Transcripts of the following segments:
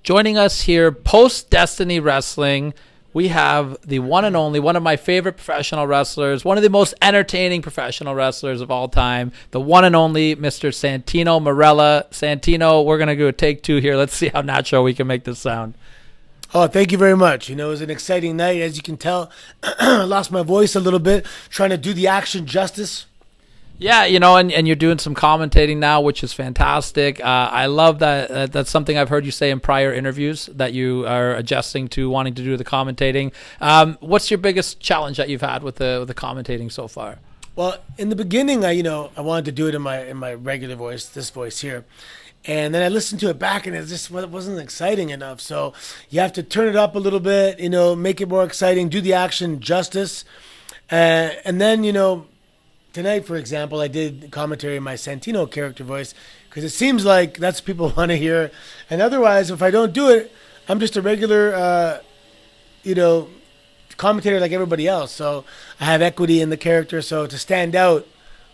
Joining us here post Destiny Wrestling, we have the one and only, one of my favorite professional wrestlers, one of the most entertaining professional wrestlers of all time, the one and only Mr. Santino Marella. Santino, we're going to do a take two here. Let's see how natural we can make this sound. Oh, thank you very much. It was an exciting night. As you can tell, I lost my voice a little bit trying to do the action justice. Yeah, and you're doing some commentating now, which is fantastic. I love that. That's something I've heard you say in prior interviews, that you are adjusting to wanting to do the commentating. What's your biggest challenge that you've had with the commentating so far? Well, in the beginning, I wanted to do it in my regular voice, this voice here. And then I listened to it back, and it just wasn't exciting enough. So you have to turn it up a little bit, make it more exciting, do the action justice. And then, tonight, for example, I did commentary in my Santino character voice because it seems like that's what people want to hear. And otherwise, if I don't do it, I'm just a regular, commentator like everybody else. So I have equity in the character. So to stand out,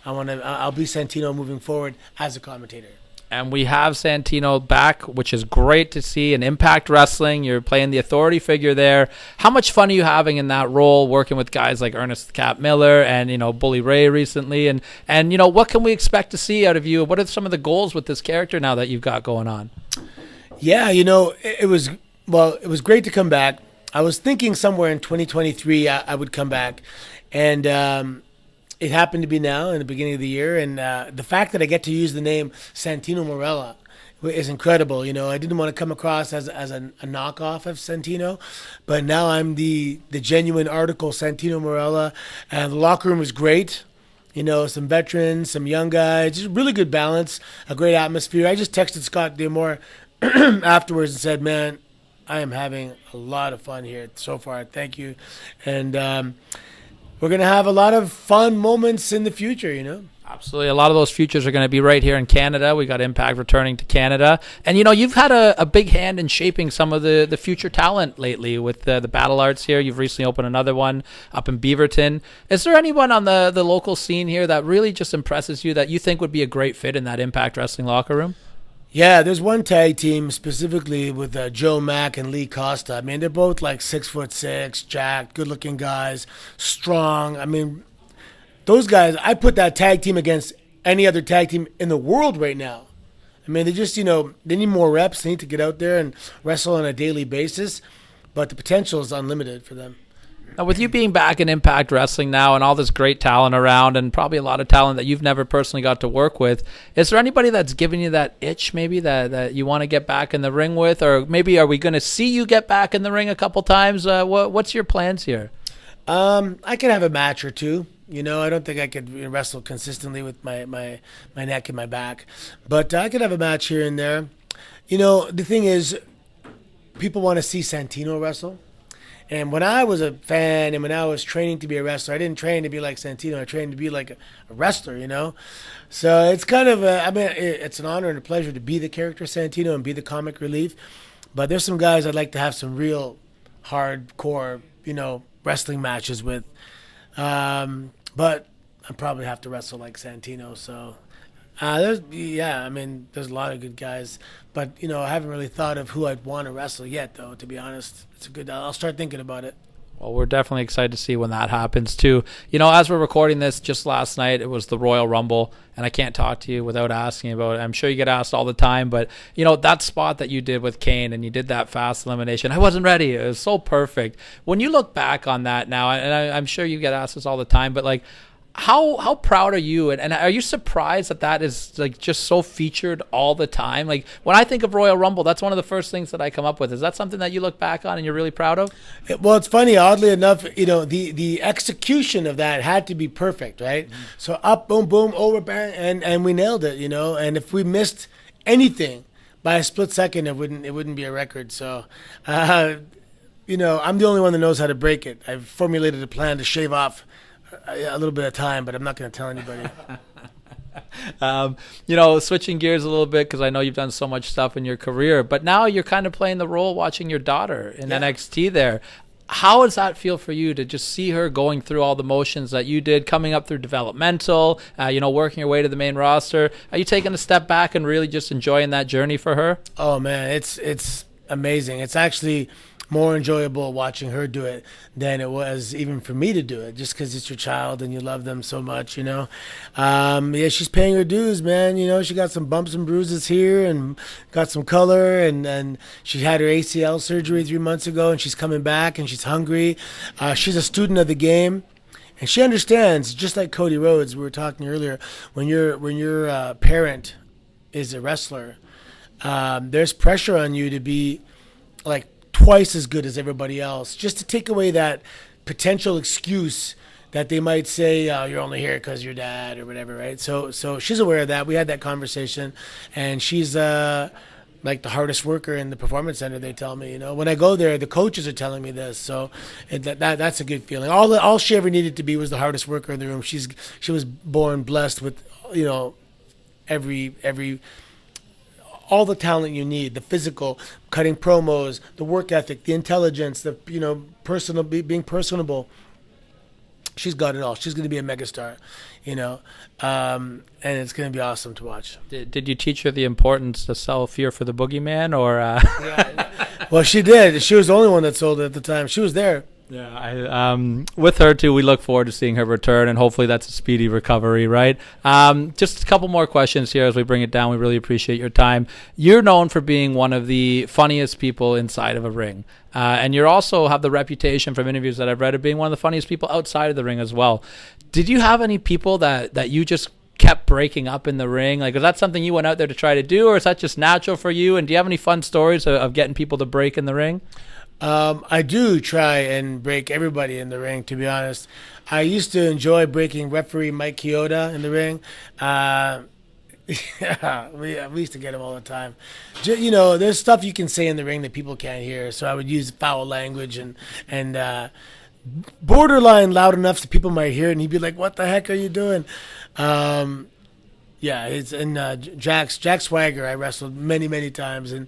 I'll be Santino moving forward as a commentator. And we have Santino back, which is great to see. In Impact Wrestling, you're playing the authority figure there. How much fun are you having in that role, working with guys like Ernest Cap Miller and Bully Ray recently? And what can we expect to see out of you? What are some of the goals with this character now that you've got going on? Yeah, it was great to come back. I was thinking somewhere in 2023 I would come back, and it happened to be now in the beginning of the year, and the fact that I get to use the name Santino Marella is incredible. I didn't want to come across as a knockoff of Santino, but now I'm the genuine article Santino Marella, and the locker room was great. Some veterans, some young guys, just really good balance, a great atmosphere. I just texted Scott Damore afterwards and said, man, I am having a lot of fun here so far. Thank you. And we're going to have a lot of fun moments in the future, Absolutely. A lot of those futures are going to be right here in Canada. We got Impact returning to Canada. And, you've had a big hand in shaping some of the future talent lately with the Battle Arts here. You've recently opened another one up in Beaverton. Is there anyone on the local scene here that really just impresses you that you think would be a great fit in that Impact Wrestling locker room? Yeah, there's one tag team specifically with Joe Mack and Lee Costa. I mean, they're both like 6'6", jacked, good-looking guys, strong. I mean, those guys, I put that tag team against any other tag team in the world right now. I mean, they just, they need more reps. They need to get out there and wrestle on a daily basis, but the potential is unlimited for them. Now, with you being back in Impact Wrestling now and all this great talent around and probably a lot of talent that you've never personally got to work with, is there anybody that's giving you that itch maybe that you want to get back in the ring with? Or maybe are we going to see you get back in the ring a couple times? What's your plans here? I could have a match or two. I don't think I could wrestle consistently with my neck and my back. But I could have a match here and there. The thing is, people want to see Santino wrestle. And when I was a fan and when I was training to be a wrestler, I didn't train to be like Santino. I trained to be like a wrestler, So it's kind of it's an honor and a pleasure to be the character Santino and be the comic relief. But there's some guys I'd like to have some real hardcore, wrestling matches with. But I probably have to wrestle like Santino. So there's a lot of good guys. But, I haven't really thought of who I'd want to wrestle yet, though, to be honest. I'll start thinking about it. Well, we're definitely excited to see when that happens, too. As we're recording this, just last night, it was the Royal Rumble, and I can't talk to you without asking about it. I'm sure you get asked all the time, but, that spot that you did with Kane, and you did that fast elimination, I wasn't ready. It was so perfect. When you look back on that now, and I'm sure you get asked this all the time, but, like, how proud are you, and are you surprised that is like just so featured all the time? Like when I think of Royal Rumble, that's one of the first things that I come up with. Is that something that you look back on and you're really proud of? Well, it's funny, oddly enough, the execution of that had to be perfect, right? Mm-hmm. So up, boom, boom, over, bang, and we nailed it, and if we missed anything by a split second, it wouldn't be a record. So I'm the only one that knows how to break it. I've formulated a plan to shave off a little bit of time, but I'm not going to tell anybody. Switching gears a little bit, because I know you've done so much stuff in your career, but now you're kind of playing the role watching your daughter in NXT there. How does that feel for you to just see her going through all the motions that you did, coming up through developmental, working your way to the main roster? Are you taking a step back and really just enjoying that journey for her? Oh, man, it's amazing. It's actually more enjoyable watching her do it than it was even for me to do it, just because it's your child and you love them so much, you know. Yeah, she's paying her dues, man. You know, she got some bumps and bruises here and got some color, and she had her ACL surgery 3 months ago, and she's coming back and she's hungry. She's a student of the game. And she understands, just like Cody Rhodes, we were talking earlier, when your parent is a wrestler, there's pressure on you to be like twice as good as everybody else, just to take away that potential excuse that they might say, oh, you're only here because your dad or whatever, right? So she's aware of that. We had that conversation, and she's like the hardest worker in the performance center. They tell me, you know, when I go there, the coaches are telling me this. So that's a good feeling. All she ever needed to be was the hardest worker in the room. She was born blessed with, you know, every all the talent you need, the physical, cutting promos, the work ethic, the intelligence, the, you know, being personable. She's got it all. She's going to be a megastar, you know, and it's going to be awesome to watch. Did you teach her the importance to sell Fear for the Boogeyman, or? Yeah. Well, she did. She was the only one that sold it at the time. She was there. Yeah, with her too, we look forward to seeing her return, and hopefully that's a speedy recovery, right? Just a couple more questions here as we bring it down. We really appreciate your time. You're known for being one of the funniest people inside of a ring, and you also have the reputation from interviews that I've read of being one of the funniest people outside of the ring as well. Did you have any people that you just kept breaking up in the ring? Like, was that something you went out there to try to do, or is that just natural for you? And do you have any fun stories of getting people to break in the ring? I do try and break everybody in the ring, to be honest. I used to enjoy breaking referee Mike Chioda in the ring. Yeah, we used to get him all the time. You know, there's stuff you can say in the ring that people can't hear, so I would use foul language and borderline loud enough so people might hear it, and he'd be like, "What the heck are you doing?" Yeah, it's Jack Swagger. I wrestled many times, and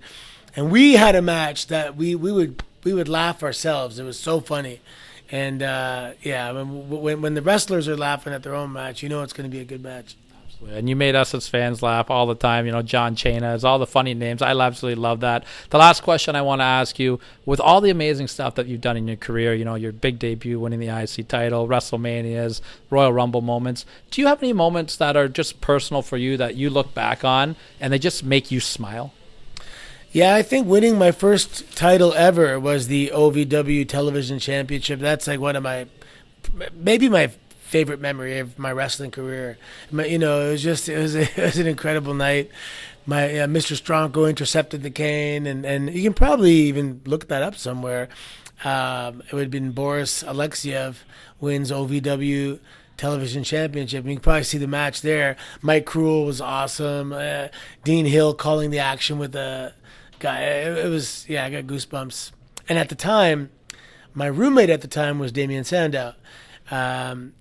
we had a match that we would laugh ourselves. It was so funny. And, yeah, when the wrestlers are laughing at their own match, you know it's going to be a good match. Absolutely. And you made us as fans laugh all the time. You know, John Chanas, all the funny names. I absolutely love that. The last question I want to ask you, with all the amazing stuff that you've done in your career, you know, your big debut, winning the IC title, WrestleManias, Royal Rumble moments, do you have any moments that are just personal for you that you look back on and they just make you smile? Yeah, I think winning my first title ever was the OVW Television Championship. That's like one of maybe my favorite memory of my wrestling career. You know, it was an incredible night. My Mr. Stronko intercepted the cane, and you can probably even look that up somewhere. It would have been Boris Alexiev wins OVW Television Championship. You can probably see the match there. Mike Krul was awesome. Dean Hill calling the action with the guy. It was, yeah, I got goosebumps. And at the time, my roommate at the time was Damian Sandow. And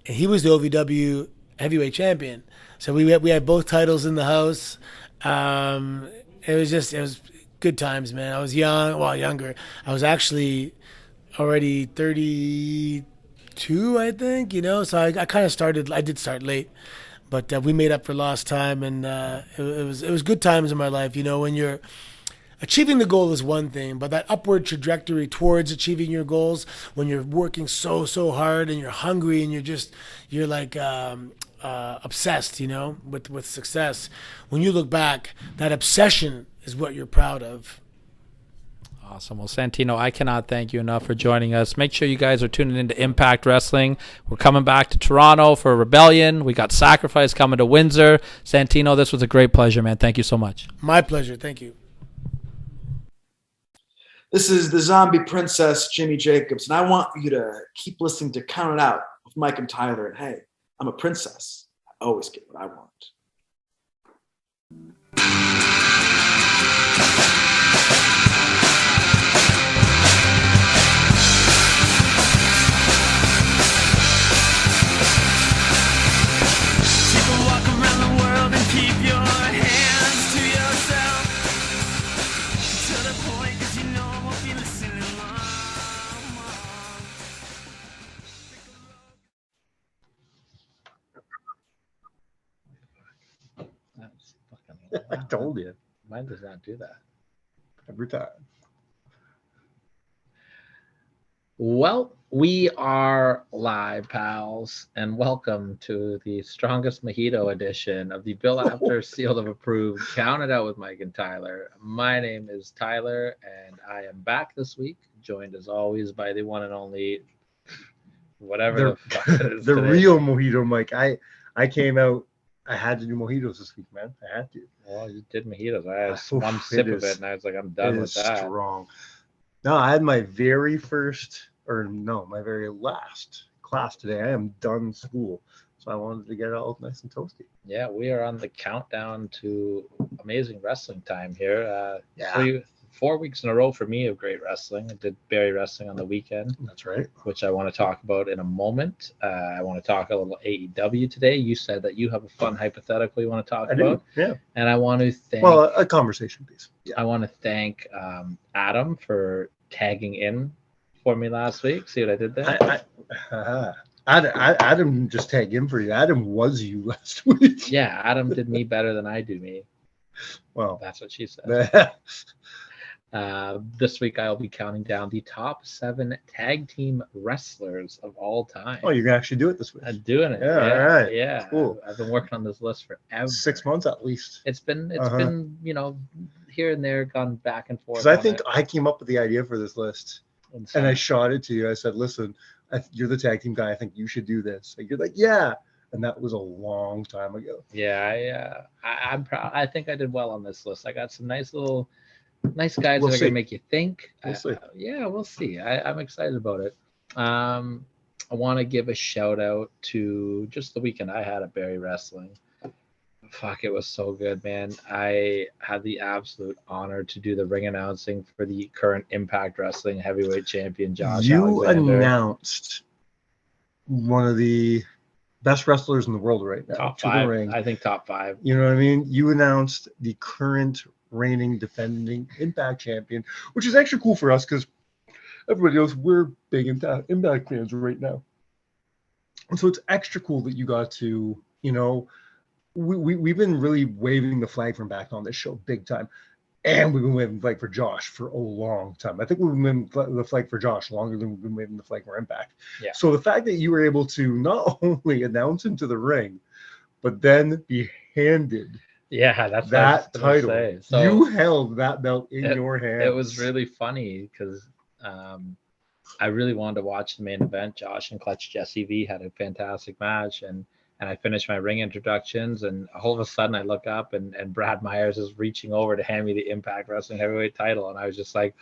he was the OVW heavyweight champion. So we had both titles in the house. It was good times, man. I was younger. I was actually already 32, I think, you know. So I did start late. But we made up for lost time, and it was good times in my life, you know, when you're achieving the goal is one thing, but that upward trajectory towards achieving your goals, when you're working so hard and you're hungry and you're like obsessed, you know, with success. When you look back, that obsession is what you're proud of. Awesome. Well, Santino, I cannot thank you enough for joining us. Make sure you guys are tuning into Impact Wrestling. We're coming back to Toronto for Rebellion. We got Sacrifice coming to Windsor. Santino, this was a great pleasure, man. Thank you so much. My pleasure. Thank you. This is the Zombie Princess, Jimmy Jacobs, and I want you to keep listening to Count It Out with Mike and Tyler. And hey, I'm a princess. I always get what I want. Take a walk around the world and keep your hands to yourself. To the point, 'cause you know I won't be listening long. I told you. Mine does not do that. Every time. Well, we are live, pals, and welcome to the strongest mojito edition of the Bill After Sealed of Approved Count It Out with Mike and Tyler. My name is Tyler, and I am back this week, joined as always by the one and only whatever the fuck it is The today. real mojito, Mike. I came out. I had to do mojitos this week, man. I had to. Well, you did mojitos. I had Oof, one sip of is- it, and I was like, I'm done It with is that. strong. No, I had my very last class today. I am done school, so I wanted to get it all nice and toasty. Yeah, we are on the countdown to amazing wrestling time here. Yeah. 4 weeks in a row for me of great wrestling. I did Barry Wrestling on the weekend, That's right. which I want to talk about in a moment. I want to talk a little AEW today. You said that you have a fun hypothetical you want to talk I about, do. Yeah. and I want to thank. Well, a conversation piece. Yeah. I want to thank Adam for tagging in for me last week. See what I did there? Adam just tagged in for you. Adam was you last week. Yeah, Adam did me better than I do me. Well, That's what she said. This week I'll be counting down the top 7 tag team wrestlers of all time. oh, you're gonna actually do it this week. I'm doing it. Yeah, all right. Yeah. Cool. I've been working on this list forever. 6 months at least. It's been here and there, gone back and forth. Because I on think it. I came up with the idea for this list, and I shot it to you. I said, "Listen, you're the tag team guy. I think you should do this." And you're like, "Yeah," and that was a long time ago. Yeah, I'm proud. I think I did well on this list. I got some nice guys We'll that are see. gonna make you think. We'll see. Yeah, we'll see. I'm excited about it. I want to give a shout out to just the weekend I had at Barry Wrestling. Fuck, it was so good, man. I had the absolute honor to do the ring announcing for the current Impact Wrestling heavyweight champion, Josh You Alexander. announced one of the best wrestlers in the world right now Top to the 5. ring. I think top 5. You know what I mean? You announced the current reigning defending Impact champion, which is actually cool for us because everybody knows we're big Impact fans right now. And so it's extra cool that you got to, we've been really waving the flag from back on this show big time. And we've been waving the flag for Josh for a long time. I think we've been waving the flag for Josh longer than we've been waving the flag for Impact. Yeah. So the fact that you were able to not only announce him to the ring, but then be handed Yeah, that's what I was that gonna title. say. So You held that belt in your hands. it was really funny because I really wanted to watch the main event. Josh and Clutch Jesse V had a fantastic match, and I finished my ring introductions, and all of a sudden I look up and Brad Myers is reaching over to hand me the Impact Wrestling heavyweight title, and I was just like,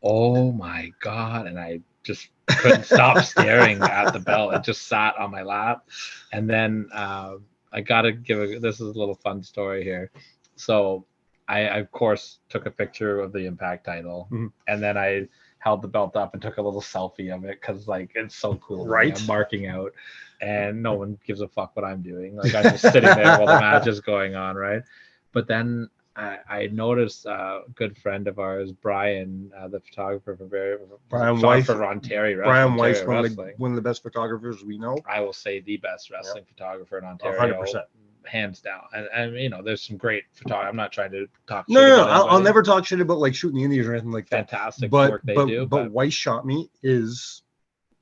oh my God. And I just couldn't stop staring at the belt. It just sat on my lap. And then I gotta this is a little fun story here. So I of course took a picture of the Impact title, Mhm. and then I held the belt up and took a little selfie of it because like it's so cool. Right. I'm marking out, and no one gives a fuck what I'm doing. Like I'm just sitting there while the match is going on, right? But then I noticed a good friend of ours, Brian, the photographer Brian Weiss. for Ontario Brian Weiss, Ontario one of, Wrestling. one of the best photographers we know. I will say the best wrestling photographer in Ontario, 100%. hands down. And there's some great photographers. I'm not trying to talk. No, shit no, about I'll anybody. never talk shit about like shooting the Indies or anything like that. Fantastic But work they but, do. but Weiss Shot Me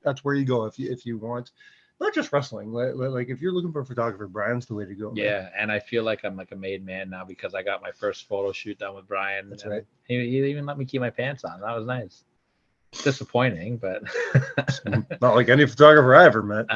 that's where you go if you want. Not just wrestling, like if you're looking for a photographer, Brian's the way to go. man. yeah, and I feel like I'm like a made man now because I got my first photo shoot done with Brian. That's and right. He even let me keep my pants on. That was nice. Disappointing, but Not like any photographer I ever met.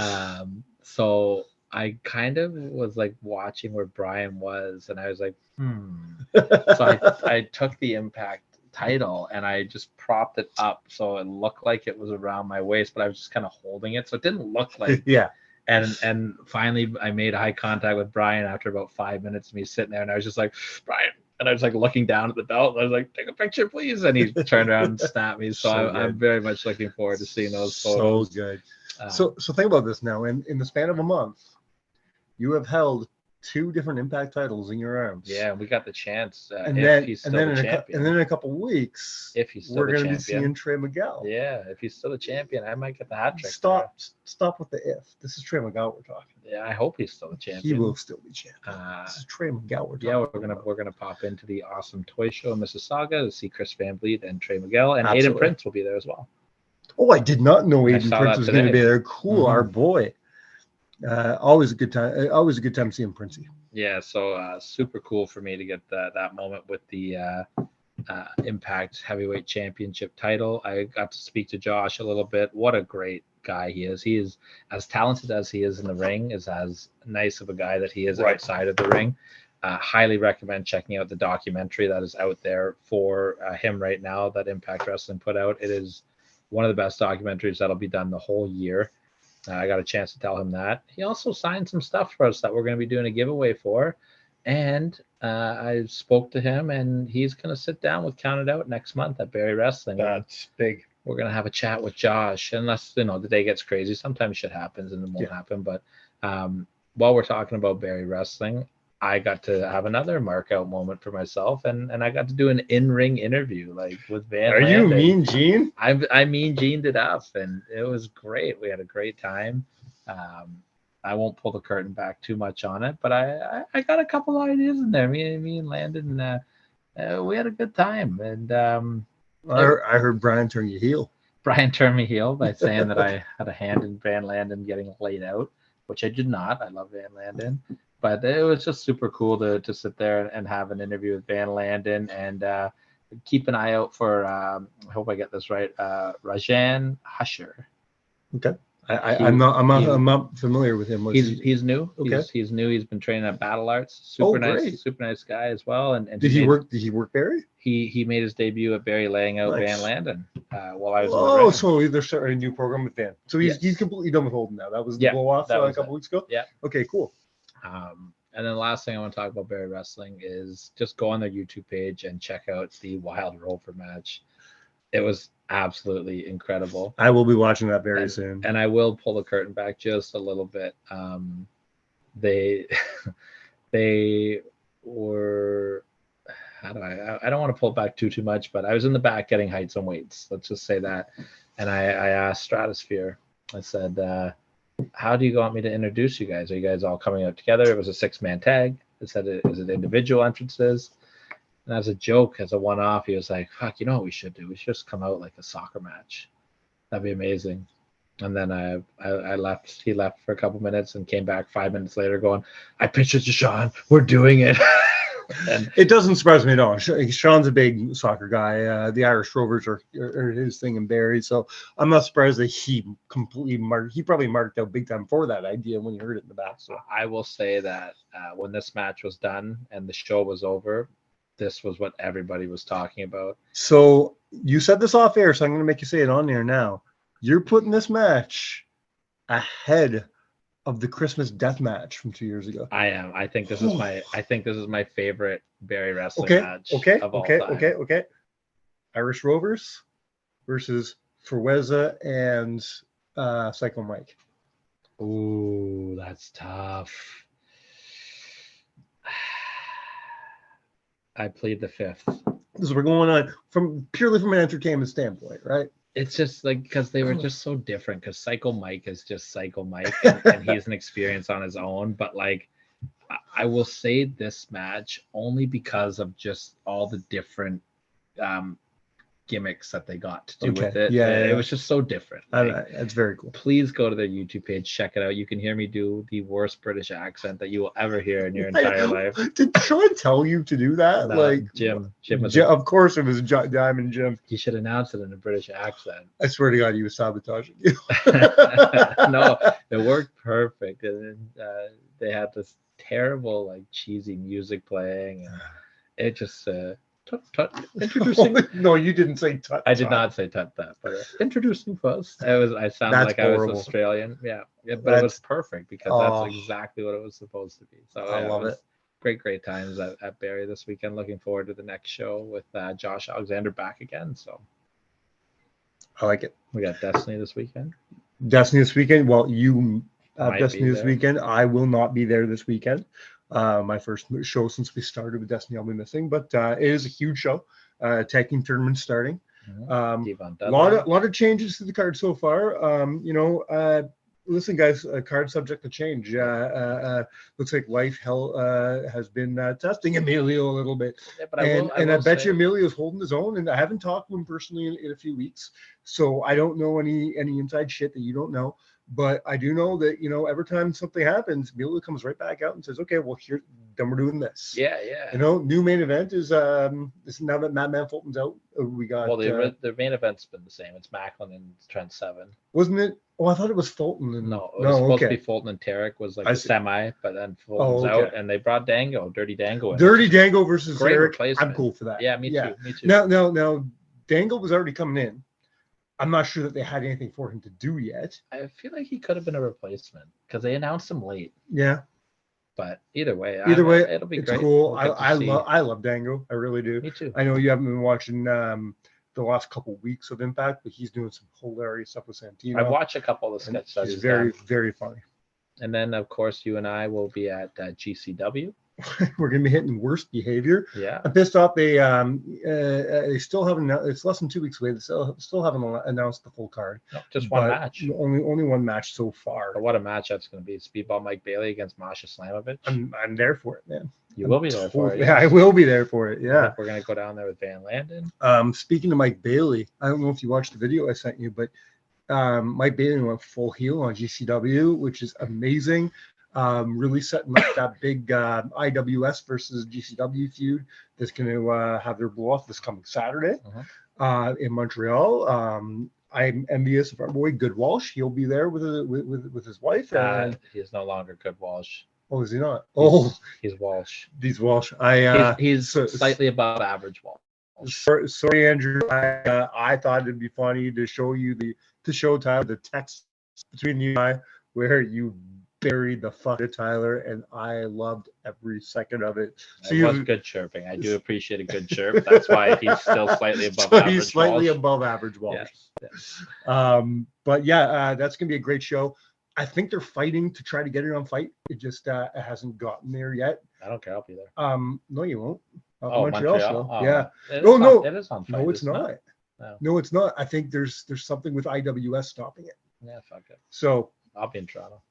so I kind of was like watching where Brian was, and I was like, So I took the Impact title and I just propped it up so it looked like it was around my waist, but I was just kind of holding it, so it didn't look like. Yeah. And finally, I made eye contact with Brian after about 5 minutes of me sitting there, and I was just like, Brian. And I was like looking down at the belt. And I was like, take a picture, please. And he turned around and snapped me. So, I'm very much looking forward to seeing those photos. So good. So think about this now. In the span of a month, you have held 2 different Impact titles in your arms. Yeah, we got the chance. And if then, he's and still then, the in a, champion. and then in a couple weeks, If he's still we're the going to be champion. seeing Trey Miguel. Yeah, if he's still the champion, I might get the hat trick. Stop with the if. This is Trey Miguel we're talking. Yeah, I hope he's still the champion. He will still be champion. Uh, This is Trey Miguel we're talking. Yeah, we're gonna pop into the awesome toy show in Mississauga to see Chris Van Vliet and Trey Miguel, and Absolutely. Aiden Prince will be there as well. Oh, I did not know I Aiden saw Prince that was going to today. be there. Cool, our boy. Always a good time. Always a good time seeing Princey. Yeah, so super cool for me to get that moment with the Impact Heavyweight Championship title. I got to speak to Josh a little bit. What a great guy he is. He is as talented as he is in the ring, is as nice of a guy that he is outside of the ring. Highly recommend checking out the documentary that is out there for him right now that Impact Wrestling put out. It is one of the best documentaries that'll be done the whole year. I got a chance to tell him that. He also signed some stuff for us that we're going to be doing a giveaway for. And I spoke to him, and he's going to sit down with Count It Out next month at Barrie Wrestling. That's big. We're going to have a chat with Josh, unless, the day gets crazy. Sometimes shit happens and it won't happen. But while we're talking about Barrie Wrestling, I got to have another mark out moment for myself, and I got to do an in-ring interview with Van. Are you Mean Gene? I Mean Gened it up, and it was great. We had a great time. I won't pull the curtain back too much on it, but I got a couple of ideas in there. Me and Landon, we had a good time, and I heard Brian turn you heel. Brian turned me heel by saying that I had a hand in Van Landon getting laid out, which I did not. I love Van Landon. But it was just super cool to sit there and have an interview with Van Landon, and keep an eye out for, I hope I get this right, Rajan Husher. Okay. I'm not familiar with him. He's new. Okay. He's new. He's been training at Battle Arts. Super nice guy as well. And did he work Barrie? He made his debut at Barrie laying out Van Landon while I was. Oh, so they're starting a new program with Van. So he's completely done with Holden now. That was the blow off a couple weeks ago. Yeah. Okay, cool. And then the last thing I want to talk about Barrie Wrestling is just go on their YouTube page and check out the Wild Rover match. It was absolutely incredible. I will be watching that very soon. And I will pull the curtain back just a little bit. They were, I don't want to pull it back too much, but I was in the back getting heights and weights. Let's just say that. And I asked Stratosphere, I said, how do you want me to introduce you guys? Are you guys all coming out together? It was a 6-man tag. I said, is it individual entrances? And as a joke, as a one-off, he was like, fuck, you know what we should do? We should just come out like a soccer match. That'd be amazing. And then I left. He left for a couple minutes and came back 5 minutes later going, I pitched it to Sean. We're doing it. And it doesn't surprise me at all. Sean's a big soccer guy. The Irish Rovers are his thing in Barrie, so I'm not surprised that he probably marked out big time for that idea when he heard it in the back. So I will say that when this match was done and the show was over, this was what everybody was talking about. So you said this off air, so I'm going to make you say it on air now. You're putting this match ahead of the Christmas death match from 2 years ago. I am. I think this is my favorite Barrie Wrestling match of all time. Okay. Irish Rovers versus Ferweza and Psycho Mike. Ooh, that's tough. I plead the fifth. This is we're going on purely from an entertainment standpoint, right? It's just like because they were just so different. Because Psycho Mike is just Psycho Mike, and he's an experience on his own. But like, I will say this match only because of just all the different gimmicks that they got to do with it. It was just so different. That's very cool. Please go to their YouTube page, check it out. You can hear me do the worst British accent that you will ever hear in your entire life. Did Sean tell you to do that? No, Jim of course it was Diamond Jim. He should announce it in a British accent. I swear to God, he was sabotaging you. No, it worked perfect. And they had this terrible, like, cheesy music playing, and it just introducing. No, you didn't say tut. I did not say tut that, but introducing first. I sounded like horrible. I was Australian. Yeah, but it was perfect because that's exactly what it was supposed to be. So I love it. Great times at Barrie this weekend. Looking forward to the next show with Josh Alexander back again. So I like it. We got Destiny this weekend. Destiny this weekend. Well, you have Might Destiny be this there. weekend. I will not be there this weekend. My first show since we started with Destiny I'll Be Missing, but it is a huge show. Tag team tournament starting. Devon A Dudley. lot of changes to the card so far. Listen, guys, card subject to change. Looks like Life Hell has been testing Emilio a little bit. Yeah, but I bet you Emilio's holding his own, and I haven't talked to him personally in a few weeks, so I don't know any inside shit that you don't know. But I do know that, every time something happens, Emilio comes right back out and says, okay, well, then we're doing this. Yeah. New main event is now that Madman Fulton's out, we got. Well, the main event's been the same. It's Macklin and Trent Seven. Wasn't it? Oh, I thought it was Fulton. No, it was supposed to be Fulton and Tarek was like a semi, but then Fulton's out, and they brought Dirty Dango in. Dirty Dango versus Great Tarek. replacement. I'm cool for that. Yeah, me too. Now, Dango was already coming in. I'm not sure that they had anything for him to do yet. I feel like he could have been a replacement because they announced him late. Yeah. But either way, it'll be it's great. Cool. I love Dango. I really do. Me too. I know you haven't been watching the last couple weeks of Impact, but he's doing some hilarious stuff with Santino. I've watched a couple of the sketch studies. It's very, very funny. And then, of course, you and I will be at GCW. We're going to be hitting worst behavior. Yeah. I'm pissed off. They still haven't. It's less than 2 weeks away. They still haven't announced the full card. No, just one match. Only one match so far. But what a match that's going to be! Speedball Mike Bailey against Masha Slamovich. I'm there for it, man. You will be there for it. Yeah, I will be there for it. Yeah. We're going to go down there with Van Landen. Speaking of Mike Bailey, I don't know if you watched the video I sent you, but Mike Bailey went full heel on GCW, which is amazing. Really setting up that big IWS versus GCW feud that's going to have their blow off this coming Saturday in Montreal. I'm envious of our boy Good Walsh. He'll be there with his wife. He is no longer Good Walsh. Oh, is he not? He's Walsh. He's Walsh. He's slightly above average Walsh. Sorry, Andrew. I thought it'd be funny to show you to show Tyler the text between you and I where you buried the fuck of Tyler, and I loved every second of it. So it was good chirping. I do appreciate a good chirp. That's why he's still slightly above average. He's slightly above average Walsh. Yes. But yeah, that's gonna be a great show. I think they're fighting to try to get it on Fight. It just it hasn't gotten there yet. I don't care. I'll be there. No, you won't. Montreal show. Oh, yeah. No, it is on Fight. No, it's not. No, it's not. I think there's something with IWS stopping it. Yeah, fuck it. So I'll be in Toronto.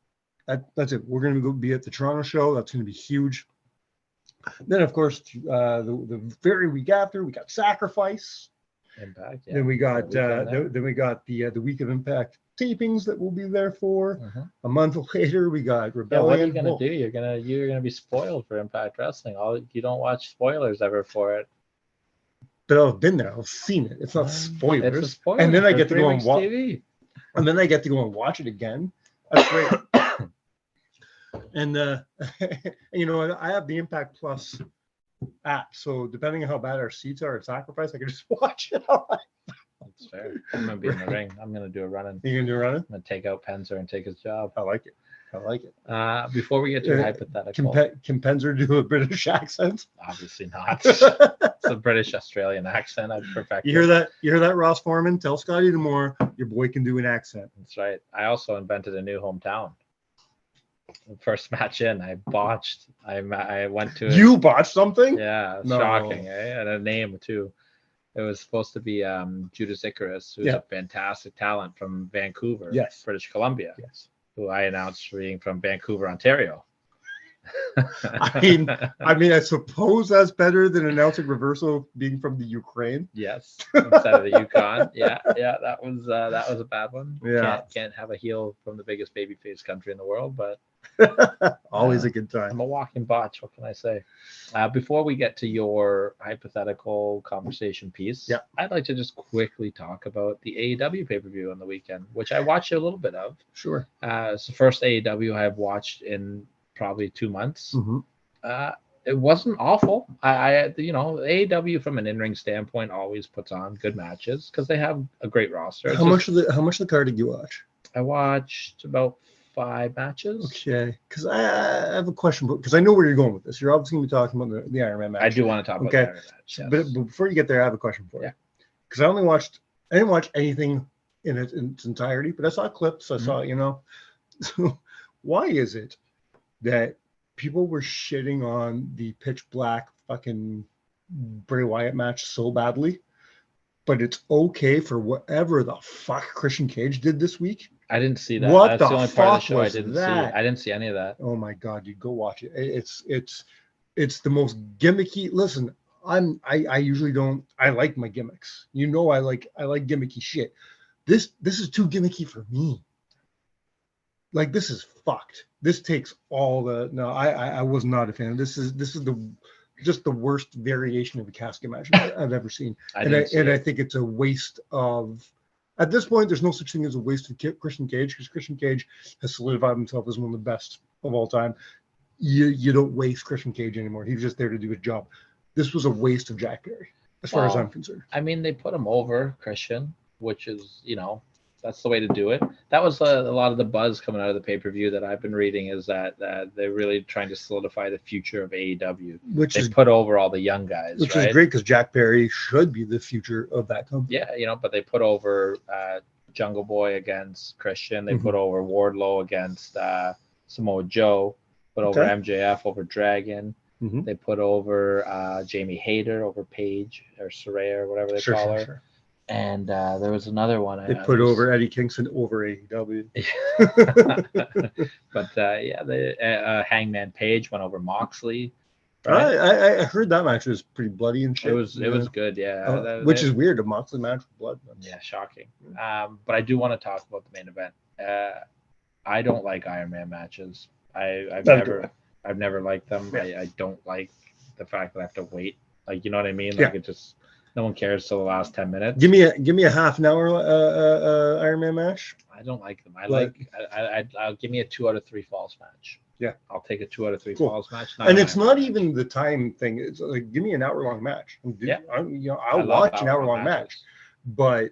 That's it. We're going to be at the Toronto show. That's going to be huge. Then, of course, the very week after, we got Sacrifice. Impact. Yeah. Then we got the week of Impact tapings that we'll be there for. A month later, we got Rebellion. What are you gonna do? You're gonna be spoiled for Impact Wrestling. You don't watch spoilers ever for it. But I've been there. I've seen it. It's not spoilers. It's a spoiler. And then I get to go and watch. And then I get to go and watch it again. That's great. And I have the Impact Plus app, so depending on how bad our seats are at Sacrifice, I can just watch it. That's fair. I'm gonna be in the ring. I'm gonna do a running. You gonna do a running? I'm gonna take out Penzer and take his job. I like it. Before we get to hypothetical, can Penzer do a British accent? Obviously not. It's a British Australian accent. I'd perfect. You hear that, Ross Foreman? Tell Scotty tomorrow your boy can do an accent. That's right. I also invented a new hometown. First match in, I botched. I went to. You botched something? Yeah, no. Shocking, eh? And a name too. It was supposed to be Judas Icarus, who's a fantastic talent from Vancouver, British Columbia. Yes. Who I announced being from Vancouver, Ontario. I mean, I suppose that's better than announcing Reverso being from the Ukraine. Yes, instead of the Yukon. Yeah, that was a bad one. Yeah, can't have a heel from the biggest babyface country in the world, but always a good time. I'm a walking botch. What can I say? Before we get to your hypothetical conversation piece, I'd like to just quickly talk about the AEW pay-per-view on the weekend, which I watched a little bit of. Sure. It's the first AEW I have watched in probably 2 months. Mm-hmm. It wasn't awful. AEW from an in-ring standpoint always puts on good matches because they have a great roster. How much of the card did you watch? I watched about 5 matches. Okay, because I have a question, because I know where you're going with this. You're obviously going to be talking about the Ironman match. I do want to talk about the Ironman match. Yes. But before you get there, I have a question for you. Because I didn't watch anything in its entirety, but I saw clips. I saw, So why is it that people were shitting on the pitch black fucking Bray Wyatt match so badly, but it's okay for whatever the fuck Christian Cage did this week. I didn't see that. What That's the the only part of the fuck show I was didn't that? see. I didn't see any of that. Oh my god, you go watch it. It's the most gimmicky. Listen, I usually don't. I like my gimmicks. You know, I like gimmicky shit. This is too gimmicky for me. Like, this is fucked. This takes all the. No, I was not a fan. This is just the worst variation of a casket match I've ever seen. I think it's a waste of. At this point, there's no such thing as a waste of Christian Cage, because Christian Cage has solidified himself as one of the best of all time. You don't waste Christian Cage anymore. He's just there to do his job. This was a waste of Jack Perry, as far as I'm concerned. I mean, they put him over Christian, which is, that's the way to do it. That was a lot of the buzz coming out of the pay-per-view that I've been reading, is that they're really trying to solidify the future of AEW. They put over all the young guys, which right? is great, because Jack Perry should be the future of that company. Yeah, but they put over Jungle Boy against Christian. They put over Wardlow against Samoa Joe. Put over MJF over Dragon. They put over Jamie Hayter over Paige, or Saraya, or whatever they call her. Sure. And there was another one. They put over Eddie Kingston over AEW. But Hangman Page went over Moxley. Right? I heard that match was pretty bloody and shit. It was good, yeah. Which is weird, a Moxley match with blood. Yeah, shocking. But I do want to talk about the main event. I don't like Ironman matches. I've never liked them. Yeah. I don't like the fact that I have to wait. Like, you know what I mean? Like, it just, no one cares till the last 10 minutes. Give me a half an hour Ironman match. I don't like them. I'll give me a 2 out of 3 falls match. Yeah, I'll take a 2 out of 3 falls match. And it's not even the time thing. It's like, give me an hour long match. I'll watch an hour long match. But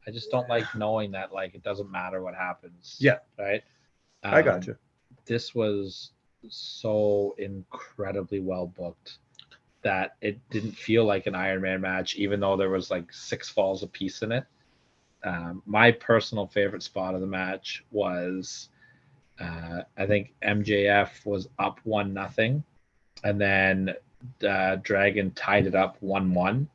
I just don't like knowing that, like, it doesn't matter what happens. Yeah. Right. I got you. This was so incredibly well booked that it didn't feel like an Ironman match, even though there was like 6 falls apiece in it. My personal favorite spot of the match was, I think MJF was up 1-0, and then Dragon tied it up 1-1,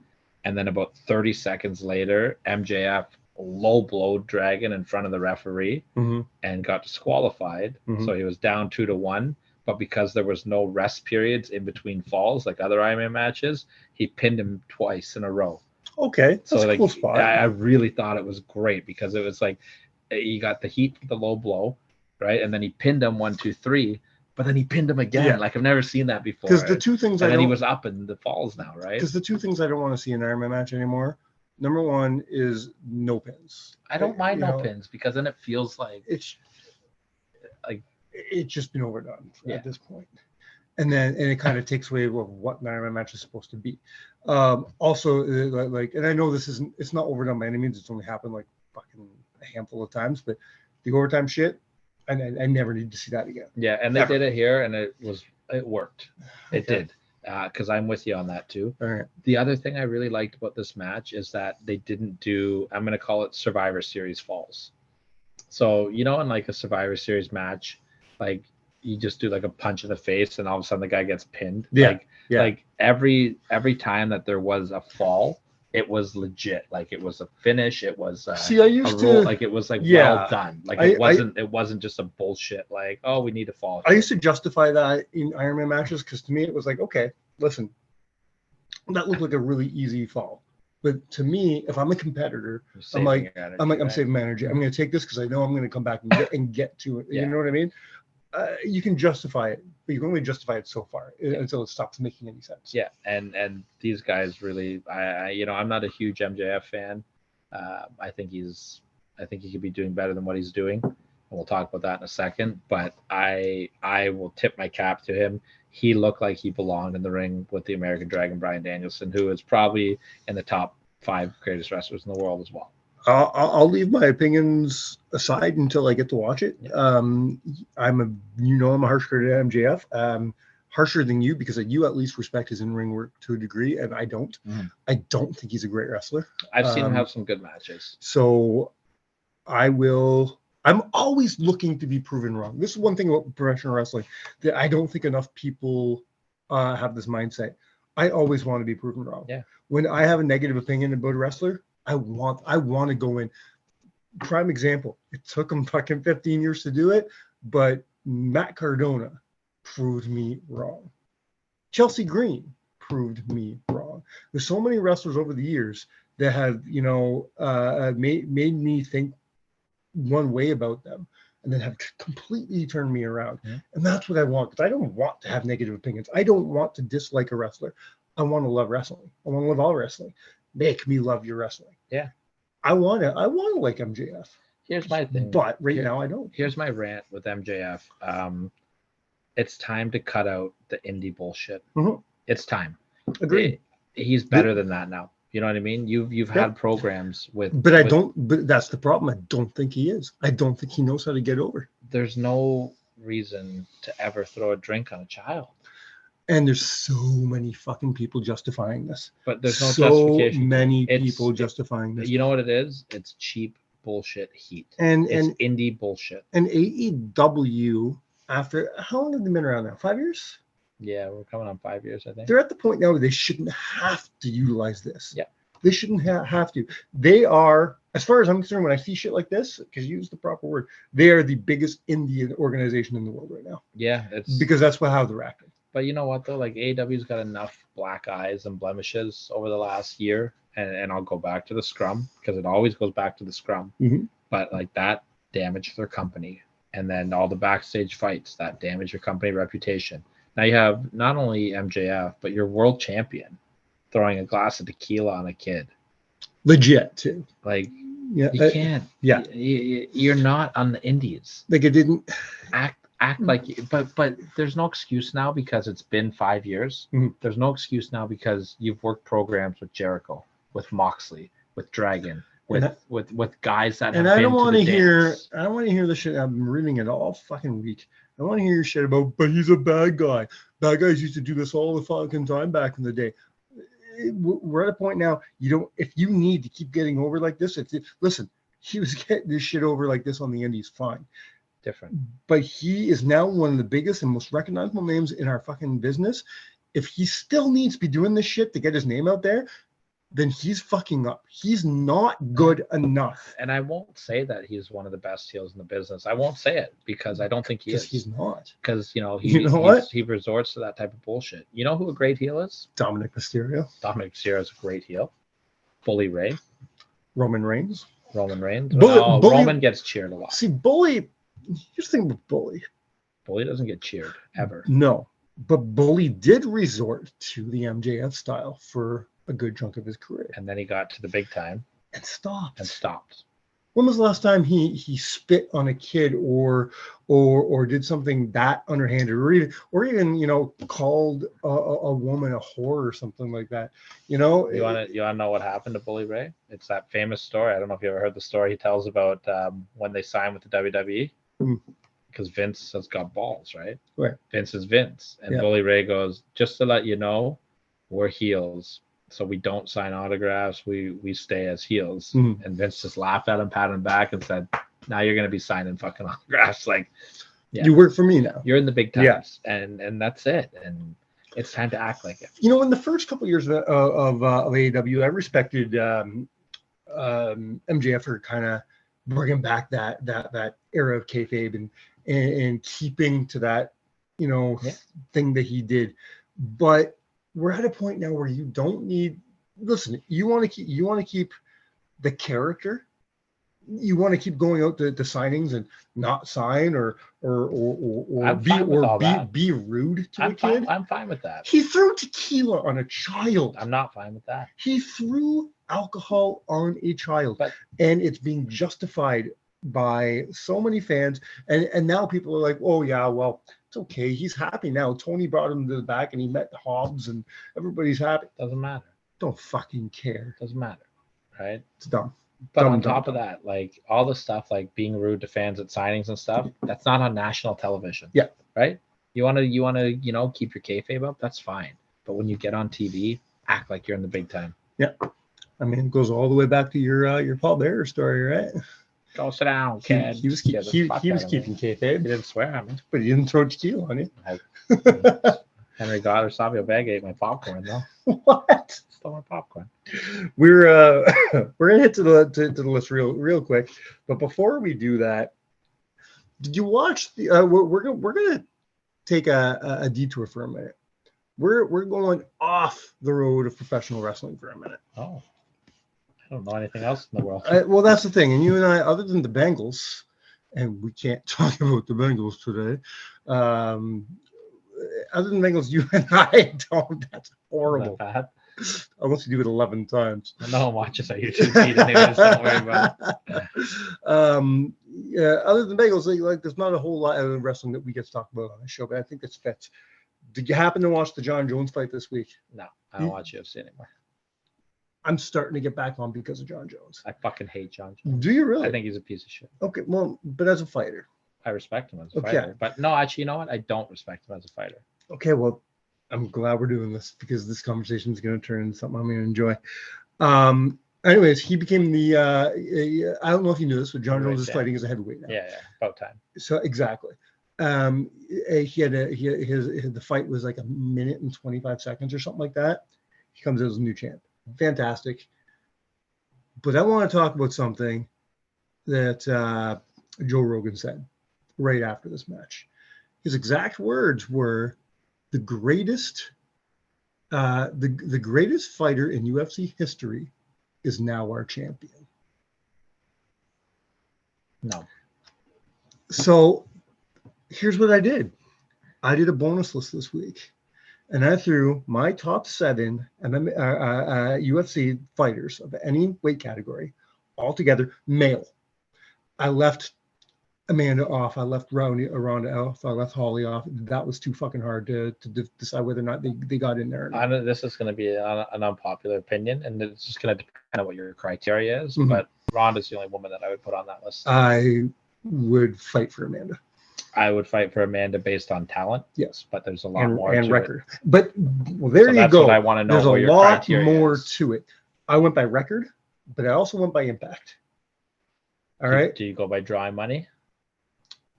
and then about 30 seconds later, MJF low blowed Dragon in front of the referee and got disqualified. So he was down 2-1. But because there was no rest periods in between falls like other Ironman matches, he pinned him twice in a row. Okay, that's a cool spot. I really thought it was great, because it was like, he got the heat with the low blow, right? And then he pinned him 1, 2, 3, but then he pinned him again. Yeah. Like, I've never seen that before. Because the two things, and then he was up in the falls now, right? Because the two things I don't want to see in an Ironman match anymore. Number one is no pins. I don't mind no pins, because then it feels like it's just been overdone at this point. And it kind of takes away what an Ironman match is supposed to be. Also, like, and I know it's not overdone by any means. It's only happened like fucking a handful of times, but the overtime shit, I never need to see that again. Yeah, and they did it here, and it worked. It did. Because I'm with you on that too. All right. The other thing I really liked about this match is that they didn't do, I'm going to call it Survivor Series falls. So, in like a Survivor Series match, like, you just do like a punch in the face and all of a sudden the guy gets pinned. Yeah. Like every time that there was a fall, it was legit. Like, it was a finish. It was I used to like, it was like well done. Like, it wasn't just a bullshit like, oh, we need to fall. I used to justify that in Ironman matches, because to me it was like, okay, listen, that looked like a really easy fall. But to me, if I'm a competitor, I'm saving energy. I'm going to take this because I know I'm going to come back and get to it. You know what I mean? You can justify it, but you can only justify it so far until it stops making any sense. Yeah, and these guys really, I'm not a huge MJF fan. I think he could be doing better than what he's doing. And we'll talk about that in a second. But I will tip my cap to him. He looked like he belonged in the ring with the American Dragon, Bryan Danielson, who is probably in the top 5 greatest wrestlers in the world as well. I'll leave my opinions aside until I get to watch it. Yeah. I'm a harsh critic of MJF. Harsher than you, because you at least respect his in-ring work to a degree, and I don't. I don't think he's a great wrestler. I've seen him have some good matches. So I will I'm always looking to be proven wrong. This is one thing about professional wrestling that I don't think enough people have this mindset. I always want to be proven wrong. Yeah. When I have a negative opinion about a wrestler, I want to go in. Prime example. It took him fucking 15 years to do it, but Matt Cardona proved me wrong. Chelsea Green proved me wrong. There's so many wrestlers over the years that have, made me think one way about them and then have completely turned me around. Yeah. And that's what I want, because I don't want to have negative opinions. I don't want to dislike a wrestler. I want to love wrestling. I want to love all wrestling. Make me love your wrestling. Yeah. I want to like MJF. Here's my thing. But now I don't. Here's my rant with MJF. It's time to cut out the indie bullshit. Mhm. It's time. Agreed. He's better than that now. You know what I mean? You've had programs with, but that's the problem. I don't think he is. I don't think he knows how to get over. There's no reason to ever throw a drink on a child. And there's so many fucking people justifying this. But there's no so justification. So many people justifying this. You know what it is? It's cheap bullshit heat. And it's indie bullshit. And AEW, after how long have they been around now? 5 years? Yeah, we're coming on 5 years, I think. They're at the point now where they shouldn't have to utilize this. Yeah. They shouldn't have to. They are, as far as I'm concerned, when I see shit like this, because you use the proper word, they are the biggest Indian organization in the world right now. Yeah. It's because that's how they're acting. But you know what, though? Like, AEW's got enough black eyes and blemishes over the last year. And I'll go back to the scrum, because it always goes back to the scrum. Mm-hmm. But, like, that damaged their company. And then all the backstage fights, that damaged your company reputation. Now you have not only MJF, but your world champion throwing a glass of tequila on a kid. Legit, too. Like, yeah, you can't. Yeah. You're not on the indies. Like, it didn't act like, but there's no excuse now because it's been 5 years. Mm-hmm. There's no excuse now because you've worked programs with Jericho, with Moxley, with Dragon, with guys that. And I don't want to hear the shit. I'm reading it all fucking week. I want to hear your shit about, but he's a bad guy. Bad guys used to do this all the fucking time back in the day. We're at a point now. If you need to keep getting over like this, listen, he was getting this shit over like this on the indies, fine. Different. But he is now one of the biggest and most recognizable names in our fucking business. If he still needs to be doing this shit to get his name out there, then he's fucking up. He's not good enough. And I won't say that he's one of the best heels in the business. I won't say it because I don't think he is. He's not. Because, he resorts to that type of bullshit. You know who a great heel is? Dominic Mysterio. Dominic Mysterio is a great heel. Bully Ray. Roman Reigns. Roman gets cheered a lot. See, Bully, here's the thing with Bully. Bully doesn't get cheered, ever. No. But Bully did resort to the MJF style for a good chunk of his career. And then he got to the big time. And stopped. When was the last time he spit on a kid or did something that underhanded or even called a woman a whore or something like that? You want to know what happened to Bully Ray? It's that famous story. I don't know if you ever heard the story he tells about when they signed with the WWE. Because Vince has got balls, right? Right. Vince is Vince. And Bully Ray goes, just to let you know, we're heels. So we don't sign autographs. We stay as heels. Mm-hmm. And Vince just laughed at him, pat him back, and said, now you're going to be signing fucking autographs. Like, you work for me now. You're in the big times. Yeah. And that's it. And it's time to act like it. In the first couple of years of AEW, I respected MJF for kind of bringing back that era of kayfabe and keeping to that, thing that he did. But we're at a point now where you don't need. Listen, you want to keep the character. You want to keep going out to signings and not sign or be rude to a kid. I'm fine with that. He threw tequila on a child. I'm not fine with that. He threw alcohol on a child, and it's being justified by so many fans. And now people are like, oh yeah, well, it's okay. He's happy now. Tony brought him to the back and he met Hobbs and everybody's happy. Doesn't matter. Don't fucking care. Doesn't matter. Right? It's dumb. But on top of that, like all the stuff like being rude to fans at signings and stuff, that's not on national television. Yeah. Right? You wanna, keep your kayfabe up, that's fine. But when you get on TV, act like you're in the big time. Yeah. I mean, it goes all the way back to your Paul Bearer story, right? Go sit down, He, kid. he was Get the he fuck was out of me. keeping He kayfabe, didn't swear at me. but he didn't throw tequila on you. Henry Goddard Savio Bag ate my popcorn though. What? Stole my popcorn. We're we're gonna hit to the list real quick, but before we do that, did you watch the? We're gonna take a detour for a minute. We're going off the road of professional wrestling for a minute. Oh, I don't know anything else in the world. Well, that's the thing, and you and I, other than the Bengals, and we can't talk about the Bengals today. Other than Bengals, you and I don't. That's horrible. Not bad. Unless you do it 11 times. No one watches our YouTube feed anyways. Don't worry about it. Yeah, other than Bengals, like there's not a whole lot of wrestling that we get to talk about on the show, but I think it's fits. Did you happen to watch the Jon Jones fight this week? No, I don't watch UFC anymore. I'm starting to get back on because of Jon Jones. I fucking hate Jon Jones. Do you really? I think he's a piece of shit. Okay, well, but as a fighter. I respect him as a Okay. fighter. But no, actually, you know what? I don't respect him as a fighter. Okay, well, I'm glad we're doing this because this conversation is going to turn into something I'm going to enjoy. Anyways, he became the. I don't know if you knew this, but Jon Jones is fighting as a heavyweight now. Yeah, about time. So exactly. He had the fight was like 1 minute and 25 seconds or something like that. He comes as a new champ. Fantastic. But I want to talk about something that Joe Rogan said right after this match. His exact words were, "The greatest, the greatest fighter in UFC history is now our champion." No. So here's what I did. I did a bonus list this week, and I threw my top 7 UFC fighters of any weight category all together, male. I left Amanda off. I left Ronda off. I left Holly off. That was too fucking hard to decide whether or not they got in there or not. I know this is going to be an unpopular opinion, and it's just going to depend on what your criteria is. Mhm. But Ronda's the only woman that I would put on that list. I would fight for Amanda. I would fight for Amanda based on talent. Yes. But there's a lot more and to record. But well, there So you that's go. what I want to know. There's what a your lot criteria more is. to it. I went by record, but I also went by impact. All right. Do you go by drawing money?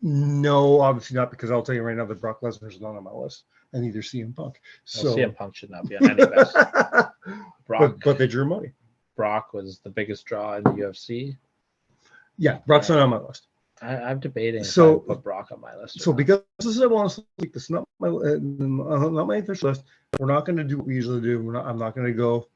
No, obviously not, because I'll tell you right now that Brock Lesnar's not on my list, and neither CM Punk. So CM Punk should not be on any list. Brock, but they drew money. Brock was the biggest draw in the UFC. Yeah, Brock's not on my list. I'm debating if I So- would put Brock on my list. or So not. because this is a bonus week, this is not my official list. We're not going to do what we usually do. I'm not going to go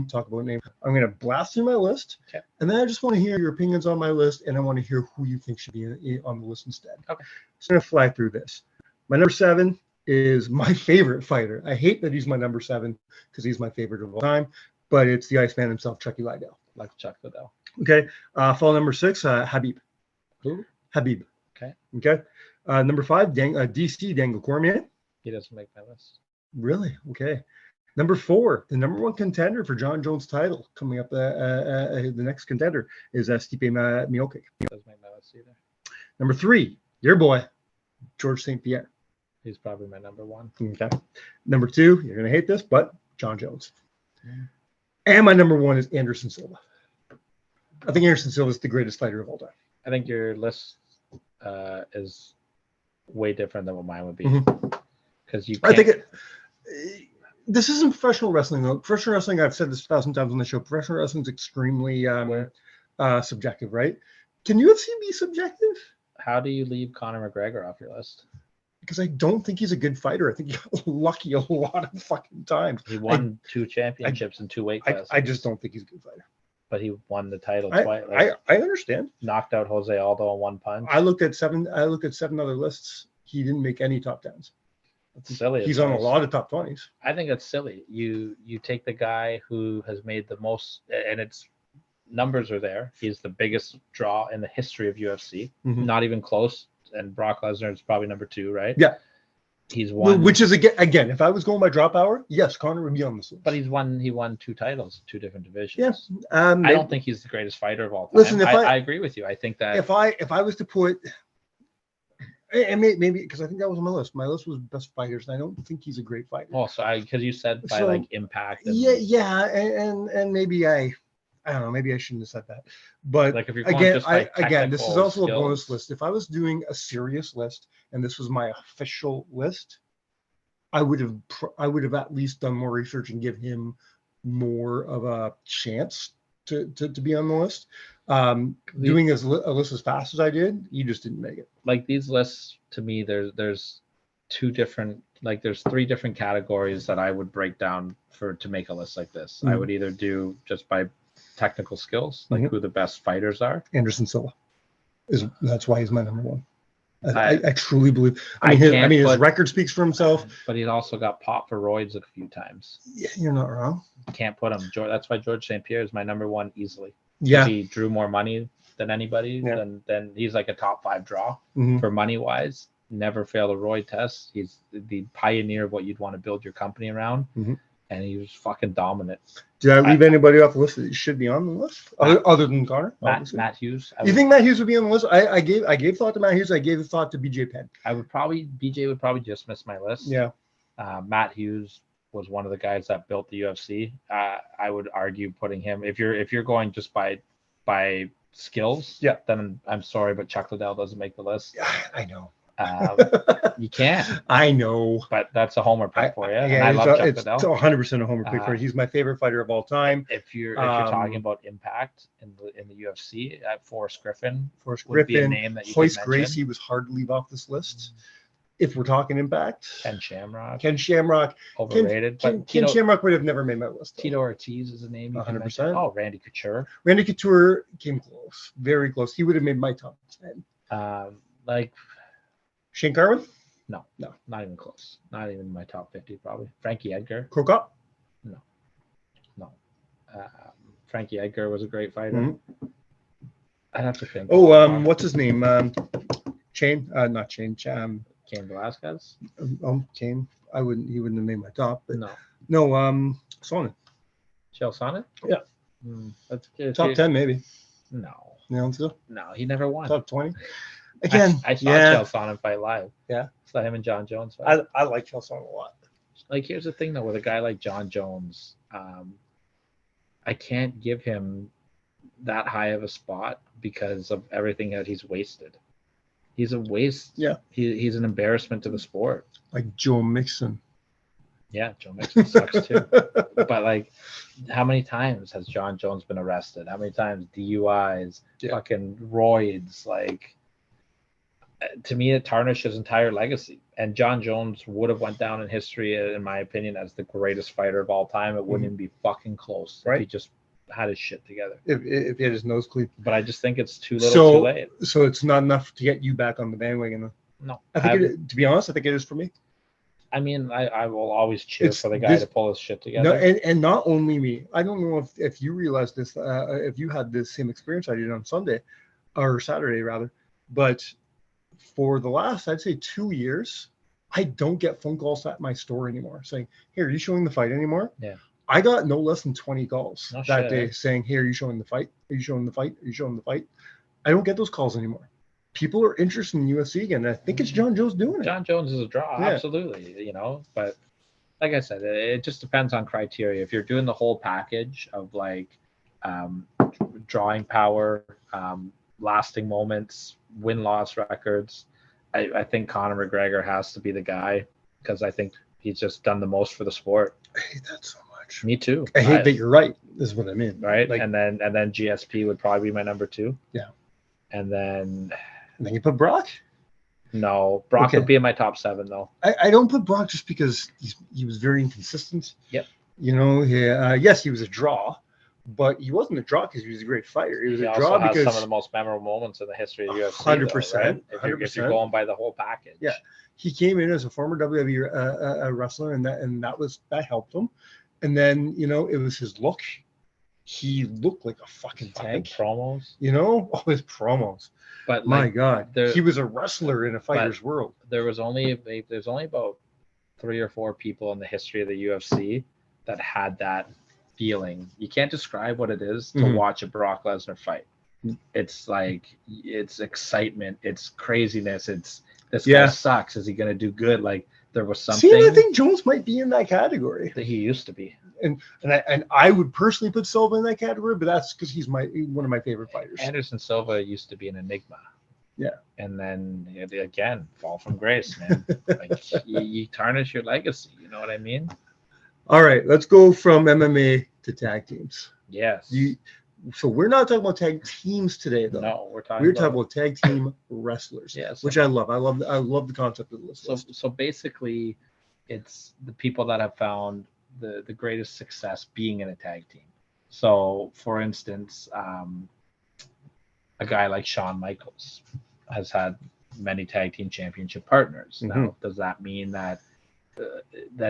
talk about name. I'm going to blast through my list, Okay. and then I just want to hear your opinions on my list, and I want to hear who you think should be on the list instead. Okay. So I'm going to fly through this. My number 7 is my favorite fighter. I hate that he's my number 7 because he's my favorite of all time, but it's the Iceman himself, Chucky Liddell. like Chuck Liddell. Okay. Fall number 6, Habib. Who? Habib. Okay. Okay. Number 5, DC Dangle Cormier. He doesn't make my list. Really? Okay. Number 4, the number 1 contender for Jon Jones' title coming up. The next contender is Stipe Miocic. He doesn't make my list either. Number 3, your boy, George St. Pierre. He's probably my number 1. Okay. Number 2, you're gonna hate this, but Jon Jones. And my number 1 is Anderson Silva. I think Anderson Silva is the greatest fighter of all time. I think your list is way different than what mine would be. Mhm. Because you I can't, think this isn't professional wrestling though. Professional wrestling, I've said this 1,000 times on the show. Professional wrestling is extremely subjective, right? Can UFC be subjective? how do you leave Conor McGregor off your list? Because I don't think he's a good fighter. I think he got lucky a lot of fucking times. He won 2 championships in 2 weight classes. I just don't think he's a good fighter. But he won the title twice. I understand. Knocked out Jose Aldo in 1 punch. I looked at 7 other lists. He didn't make any top 10s. It's silly. He's on a lot of top 20s. I think it's silly. You take the guy who has made the most, and its numbers are there. He's the biggest draw in the history of UFC. Mhm. Not even close. And Brock Lesnar is probably number 2, right? Yeah. He's won. Which is again, if I was going by drop hour, yes, Conor would be on this list. But he won 2 titles, 2 different divisions. Yes. I don't think he's the greatest fighter of all time. Listen, if I agree with you. I think that if I was to put, and maybe because I think that was on my list. My list was best fighters, and I don't think he's a great fighter. because you said by So, like impact. And, yeah, and maybe I I don't know. Maybe I shouldn't have said that. But Like, if you're going again, just by again, this is technical also a bonus skills. list. If I was doing a serious list and this was my official list, I would have at least done more research and give him more of a chance to be on the list. Doing a list as fast as I did, he just didn't make it. Like, these lists, to me, there's two different, like, there's three different categories that I would break down to make a list like this. I would either do just by technical skills, like who the best fighters are. Anderson Silva that's why he's my number one. I truly believe. His record speaks for himself. But he's also got popped for roids a few times. Yeah, you're not wrong. Can't put him. That's why George St. Pierre is my number one easily. Yeah, he drew more money than anybody. Yeah. Then he's like a top 5 draw for money wise. Never failed a roid test. He's the pioneer of what you'd want to build your company around. And he was fucking dominant. Did I leave anybody off the list that should be on the list other than Connor? Matt Hughes. You think Matt Hughes would be on the list? I gave thought to Matt Hughes. I gave thought to BJ Penn. BJ would probably just miss my list. Yeah. Matt Hughes was one of the guys that built the UFC. I would argue putting him, if you're going just by skills, then I'm sorry, but Chuck Liddell doesn't make the list. Yeah, I know. You can't. I know, but that's a homer pick for you. And I love Chuck Liddell. It's 100% a homer pick for you. He's my favorite fighter of all time. If you're talking about impact in the UFC, Forrest Griffin would be a name that you Hoist could mention. Gracie was hard to leave off this list. If we're talking impact, Ken Shamrock, Ken overrated. But Shamrock would have never made my list. Tito Ortiz is a name. 100%. Oh, Randy Couture. Randy Couture came close, very close. He would have made my top 10. Like Shane Carwin? No, not even close. Not even my top 50, probably. Frankie Edgar. Crocop? No. Frankie Edgar was a great fighter. I'd have to think. Oh, what's his name? Not Chain. Cain Velasquez. Cain. He wouldn't have made my top. But no. Sonnen. Chael Sonnen? Yeah. That's good. Top 10 maybe. No. No, he never won. Top 20. Again, I saw Chael Sonnen fight live. Yeah. Saw him and Jon Jones fight. I like Chael Sonnen a lot. Like, here's the thing though, with a guy like Jon Jones, I can't give him that high of a spot because of everything that he's wasted. He's a waste. Yeah. He's an embarrassment to the sport. Like Joe Mixon. Yeah, Joe Mixon sucks too. But like, how many times has Jon Jones been arrested? How many times DUIs, fucking roids? Like, to me, it tarnished his entire legacy. And Jon Jones would have went down in history, in my opinion, as the greatest fighter of all time. It wouldn't even be fucking close. Right. If he just had his shit together. If he had his nose clean. But I just think it's too little, too late. So it's not enough to get you back on the bandwagon. No. I think to be honest, I think it is for me. I mean, I will always cheer for the guy to pull his shit together. No, and not only me. I don't know if you realize this, if you had this same experience I did on Sunday, or Saturday rather, but for the last, I'd say 2 years, I don't get phone calls at my store anymore saying, "Hey, are you showing the fight anymore?" Yeah. I got no less than 20 calls that day saying, "Hey, are you showing the fight? Are you showing the fight? Are you showing the fight?" I don't get those calls anymore. People are interested in UFC again. And I think it's Jon Jones doing it. Jon Jones is a draw, absolutely. But like I said, it just depends on criteria. If you're doing the whole package of like drawing power, lasting moments, win-loss records, I think Conor McGregor has to be the guy because I think he's just done the most for the sport. I hate that so much. Me too. I hate that you're right. This is what I mean. Right. Like, and then GSP would probably be my number 2. Yeah. And then you put Brock? No, Brock would be in my top 7 though. I don't put Brock just because he was very inconsistent. Yep. Yes, he was a draw, but he wasn't a draw because he was a great fighter. He was a draw because some of the most memorable moments in the history of the UFC. 100%. If you're going by the whole package. Yeah. He came in as a former WWE wrestler, and that helped him. And then it was his look. He looked like a fucking tank. Promos. His promos. But my God, he was a wrestler in a fighter's world. There's only about 3 or 4 people in the history of the UFC that had that feeling. You can't describe what it is to watch a Brock Lesnar fight. It's like, it's excitement, it's craziness, it's this guy sucks. Is he gonna do good? Like, there was something. See, I think Jones might be in that category. That he used to be. and I would personally put Silva in that category, but that's because he's one of my favorite fighters. Anderson Silva used to be an enigma. Yeah. And then again, fall from grace, man. Like you tarnish your legacy. You know what I mean? All right, let's go from MMA to tag teams. Yes. So we're not talking about tag teams today, though. No, we're talking about tag team wrestlers. Yes. Which I love. I love the concept of this. So basically, it's the people that have found the greatest success being in a tag team. So, for instance, a guy like Shawn Michaels has had many tag team championship partners. Mm-hmm. Now, does that mean that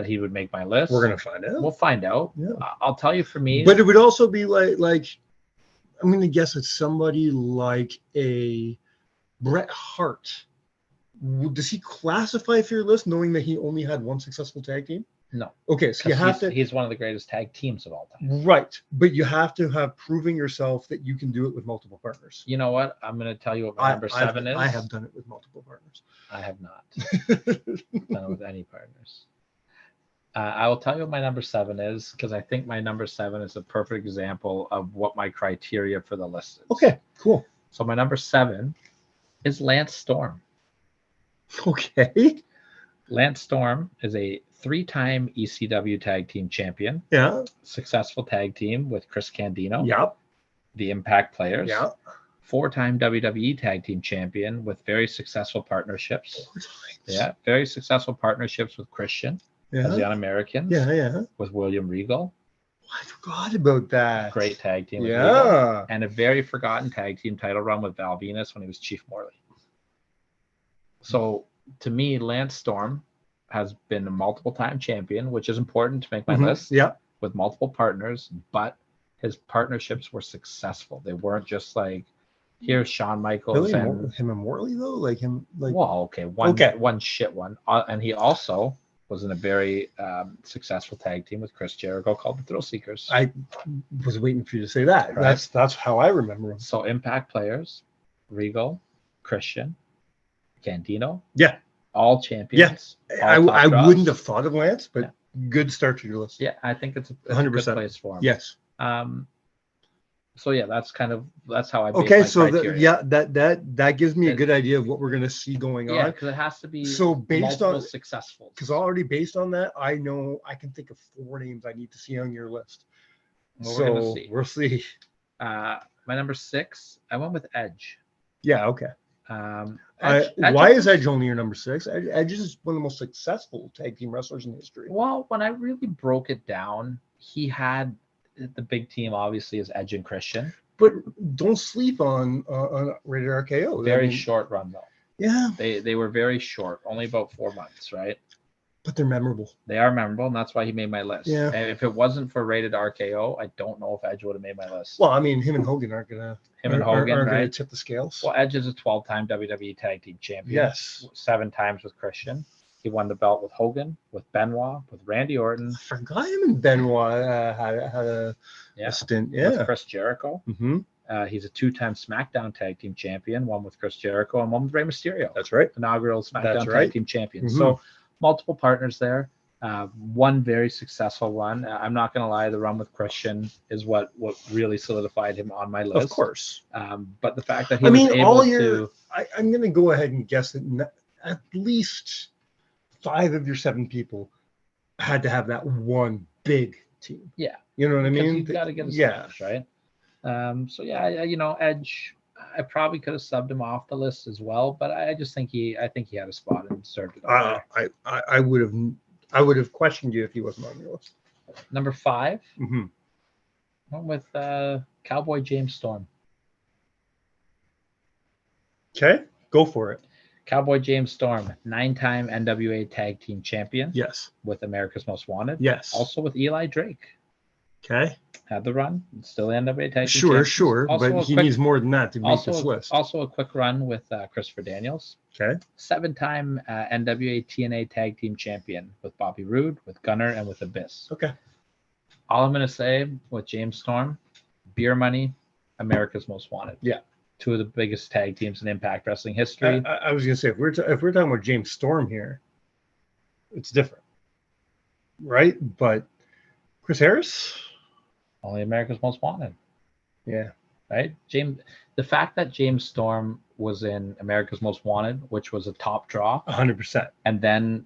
he would make my list? We're gonna find out. We'll find out. Yeah. I'll tell you for me. But it would also be like I'm gonna guess it's somebody like a Bret Hart. Does he classify for your list, knowing that he only had one successful tag team? No. Okay, so you have to. He's one of the greatest tag teams of all time. Right, but you have to have proving yourself that you can do it with multiple partners. You know what? I'm going to tell you what my number 7 is. I have done it with multiple partners. I have not done it with any partners. I will tell you what my number 7 is, because I think my number 7 is a perfect example of what my criteria for the list is. Okay, cool. So my number 7 is Lance Storm. Okay. Lance Storm is a 3-time ECW tag team champion. Yeah. Successful tag team with Chris Candido. Yep. The Impact Players. Yeah. 4-time WWE tag team champion with very successful partnerships. 4 times. Yeah. Very successful partnerships with Christian as the Un-Americans. Yeah. With William Regal. Oh, I forgot about that. Great tag team with Yeah. Regal. And a very forgotten tag team title run with Val Venus when he was Chief Morley. So to me, Lance Storm has been a multiple-time champion, which is important to make my list. Yeah. With multiple partners, but his partnerships were successful. They weren't just like, here's Shawn Michaels and him and Morley though, well, okay, one shit one, and he also was in a very successful tag team with Chris Jericho called the Thrill Seekers. I was waiting for you to say that. Right. That's how I remember him. So Impact Players, Regal, Christian, Candido, Yeah. all champions. I all top draws. wouldn't have thought of Lance, but good start to your list. Yeah, I think it's a 100%. good place for him. Yes. So yeah, that's how I base Okay, my so criteria. that gives me a good idea of what we're gonna see going Yeah, on. because it has to be So based multiple on successful. because already based on that, I know I can think of 4 names I need to see on your list. Well, so we're gonna see. We'll see. My number 6, I went with Edge. Yeah. Okay. Edge Why is Edge only your number 6? Edge is one of the most successful tag team wrestlers in history. Well, when I really broke it down, he had the big team obviously is Edge and Christian. But don't sleep on Rated RKO. Very short run though. Yeah. They were very short, only about 4 months, right? But they're memorable. They are memorable, and that's why he made my list. Yeah. And if it wasn't for Rated RKO, I don't know if Edge would have made my list. Well, I mean, him and Hogan aren't gonna right? tip the scales. Well, Edge is a 12-time WWE Tag Team Champion. Yes. 7 times with Christian. He won the belt with Hogan, with Benoit, with Randy Orton. I forgot him and Benoit had a stint. Yeah. With Chris Jericho. Mm-hmm. He's a 2-time SmackDown Tag Team Champion, one with Chris Jericho and one with Rey Mysterio. That's right. Inaugural SmackDown That's Tag right. Team Champion. Mhm. So multiple partners there. One very successful run. I'm not going to lie, the run with Christian is what really solidified him on my list. Of course. But the fact that he was able to... I'm going to go ahead and guess that at least 5 of your 7 people had to have that one big team. Yeah. You know what I mean? You've got to get established, right? So yeah, Edge, I probably could have subbed him off the list as well, but I just think he had a spot and served it. I would have questioned you if he wasn't on your list. Number 5, Mm-hmm. went with Cowboy James Storm. Okay, go for it. Cowboy James Storm, 9-time NWA Tag Team Champion. Yes. With America's Most Wanted. Yes. Also with Eli Drake. Okay. Had the run. Still NWA Tag Team Sure, Champion. but he needs more than that to make this list. Also a quick run with Christopher Daniels. Okay. 7-time NWA TNA Tag Team Champion with Bobby Roode, with Gunner, and with Abyss. Okay. All I'm going to say with James Storm, Beer Money, America's Most Wanted. Yeah. 2 of the biggest tag teams in Impact Wrestling history. I was going to say, if we're talking about James Storm here, it's different, right? But Chris Harris. Only America's Most Wanted, Yeah. right? The fact that James Storm was in America's Most Wanted, which was a top draw, 100%. and then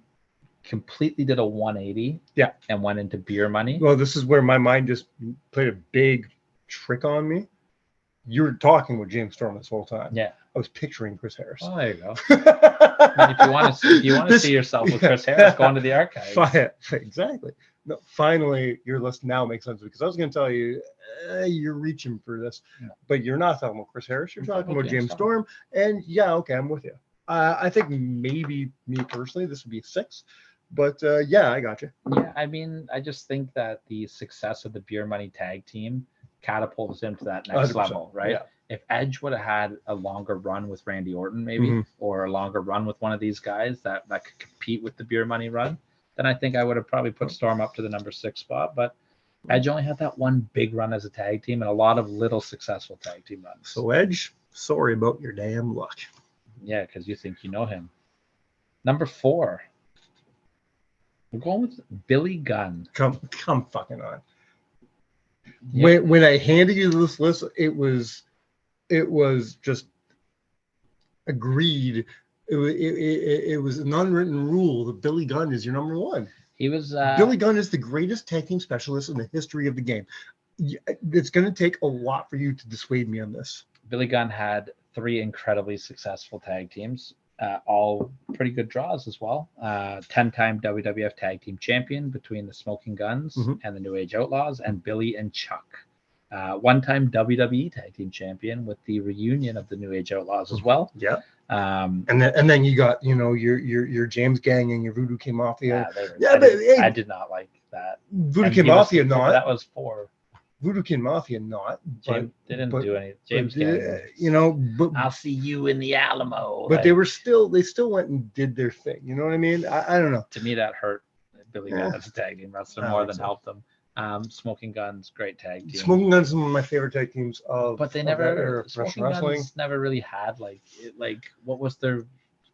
completely did a 180, Yeah. and went into Beer Money. Well, this is where my mind just played a big trick on me. You were talking with James Storm this whole time. Yeah. I was picturing Chris Harris. Well, there you go. I mean, if you want to see yourself with Chris Harris, go into the archives. Exactly. No, finally, your list now makes sense, because I was going to tell you, you're reaching for this, but you're not talking about Chris Harris. You're talking about James Storm, and yeah, okay, I'm with you. I think maybe me personally, this would be a 6, but yeah, I got you. Yeah, I mean, I just think that the success of the Beer Money tag team catapults him to that next 100%, level, right? yeah. If Edge would have had a longer run with Randy Orton, maybe, or a longer run with one of these guys that could compete with the Beer Money run, then I think I would have probably put Storm up to the number 6 spot. But Edge only had that one big run as a tag team and a lot of little successful tag team runs. So Edge, sorry about your damn luck. Yeah, because you think you know him. Number 4. We're going with Billy Gunn. Come fucking on. Yeah. When I handed you this list, it was just agreed. It was an unwritten rule that Billy Gunn is your number 1. He was Billy Gunn is the greatest tag team specialist in the history of the game. It's going to take a lot for you to dissuade me on this. Billy Gunn had 3 incredibly successful tag teams, all pretty good draws as well. 10-time WWF Tag Team Champion between the Smoking Guns and the New Age Outlaws, and Billy and Chuck. 1-time WWE Tag Team Champion with the reunion of the New Age Outlaws as well. Yeah. And then you got your James Gang and your Voodoo King Mafia. I did not like that. Voodoo King Mafia not. That was 4. Voodoo King Mafia not. James, they didn't do anything. James Gang. But I'll see you in the Alamo. But they still went and did their thing. You know what I mean? I don't know. To me, that hurt Billy Gunn as a tag team wrestler more than helped them. Smoking Guns, great tag team. Smoking Guns is one of my favorite tag teams but they never Smoking Guns never really had like what was their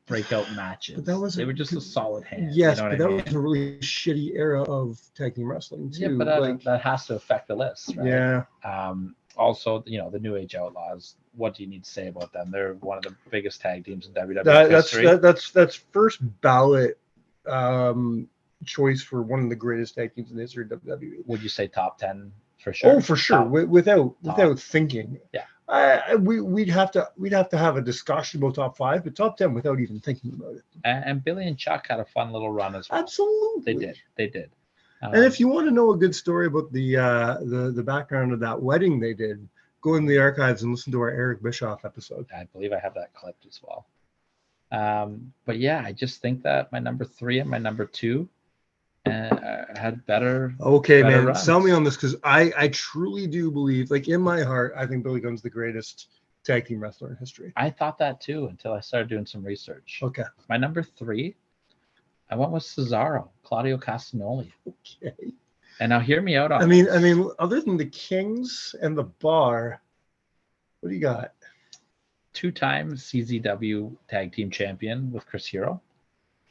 breakout matches? But they were just a solid hand. Yes, you know but that was a really shitty era of tag team wrestling too. Yeah, but that has to affect the list, right? Yeah. Also, the New Age Outlaws. What do you need to say about them? They're one of the biggest tag teams in WWE history. That's first ballot choice for one of the greatest tag teams in the history of WWE. Would you say top 10 for sure? Oh, for sure. Without thinking. Yeah. We'd have to have a discussion about top 5, but top 10 without even thinking about it. And Billy and Chuck had a fun little run as well. Absolutely. They did. And if you want to know a good story about the background of that wedding they did, go in the archives and listen to our Eric Bischoff episode. I believe I have that clipped as well. But yeah, I just think that my number 3 and my number 2 had better. Okay, better man, runs. sell me on this, because I truly do believe, like in my heart, I think Billy Gunn's the greatest tag team wrestler in history. I thought that too until I started doing some research. Okay. My number 3, I went with Cesaro, Claudio Castagnoli. Okay. And now hear me out on I mean, other than the Kings and the Bar, what do you got? 2-time CZW Tag Team Champion with Chris Hero.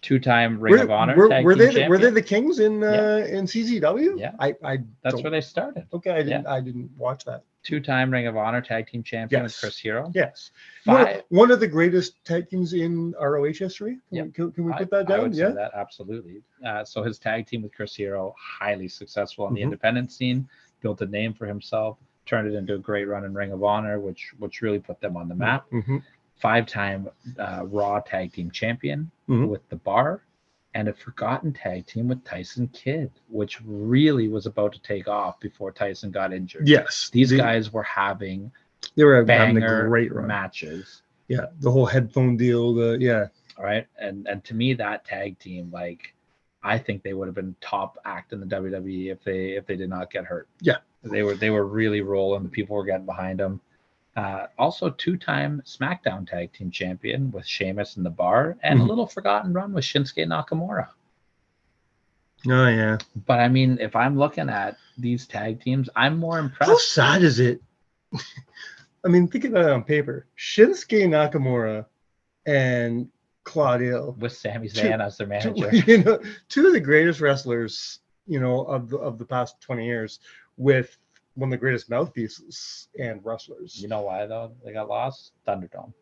2-time Ring of Honor Tag Team Champion. Were they the Kings in CZW? Yeah. I That's where they started. Okay, I didn't watch that. 2-time Ring of Honor Tag Team Champion with Chris Hero. Yes. 5. One of the greatest tag teams in ROH history. Yep. Can we put that down? I would say that, absolutely. So his tag team with Chris Hero, highly successful in the independent scene, built a name for himself, turned it into a great run in Ring of Honor, which really put them on the map. 5-time Raw Tag Team Champion with the Bar, and a forgotten tag team with Tyson Kidd, which really was about to take off before Tyson got injured. Yes. These guys were having having a great run. matches. Yeah, the whole headphone deal, All right. And to me, that tag team, I think they would have been top act in the WWE if they did not get hurt. Yeah. They were really rolling. The people were getting behind them. Also 2-time SmackDown Tag Team Champion with Sheamus in the Bar, and a little forgotten run with Shinsuke Nakamura. Oh, yeah. But I mean, if I'm looking at these tag teams, I'm more impressed. How sad is it? I mean, think about it on paper. Shinsuke Nakamura and Claudio with Sami Zayn as their manager. Two of the greatest wrestlers of the past 20 years with one of the greatest mouthpieces and wrestlers. You know why though they got lost? Thunderdome.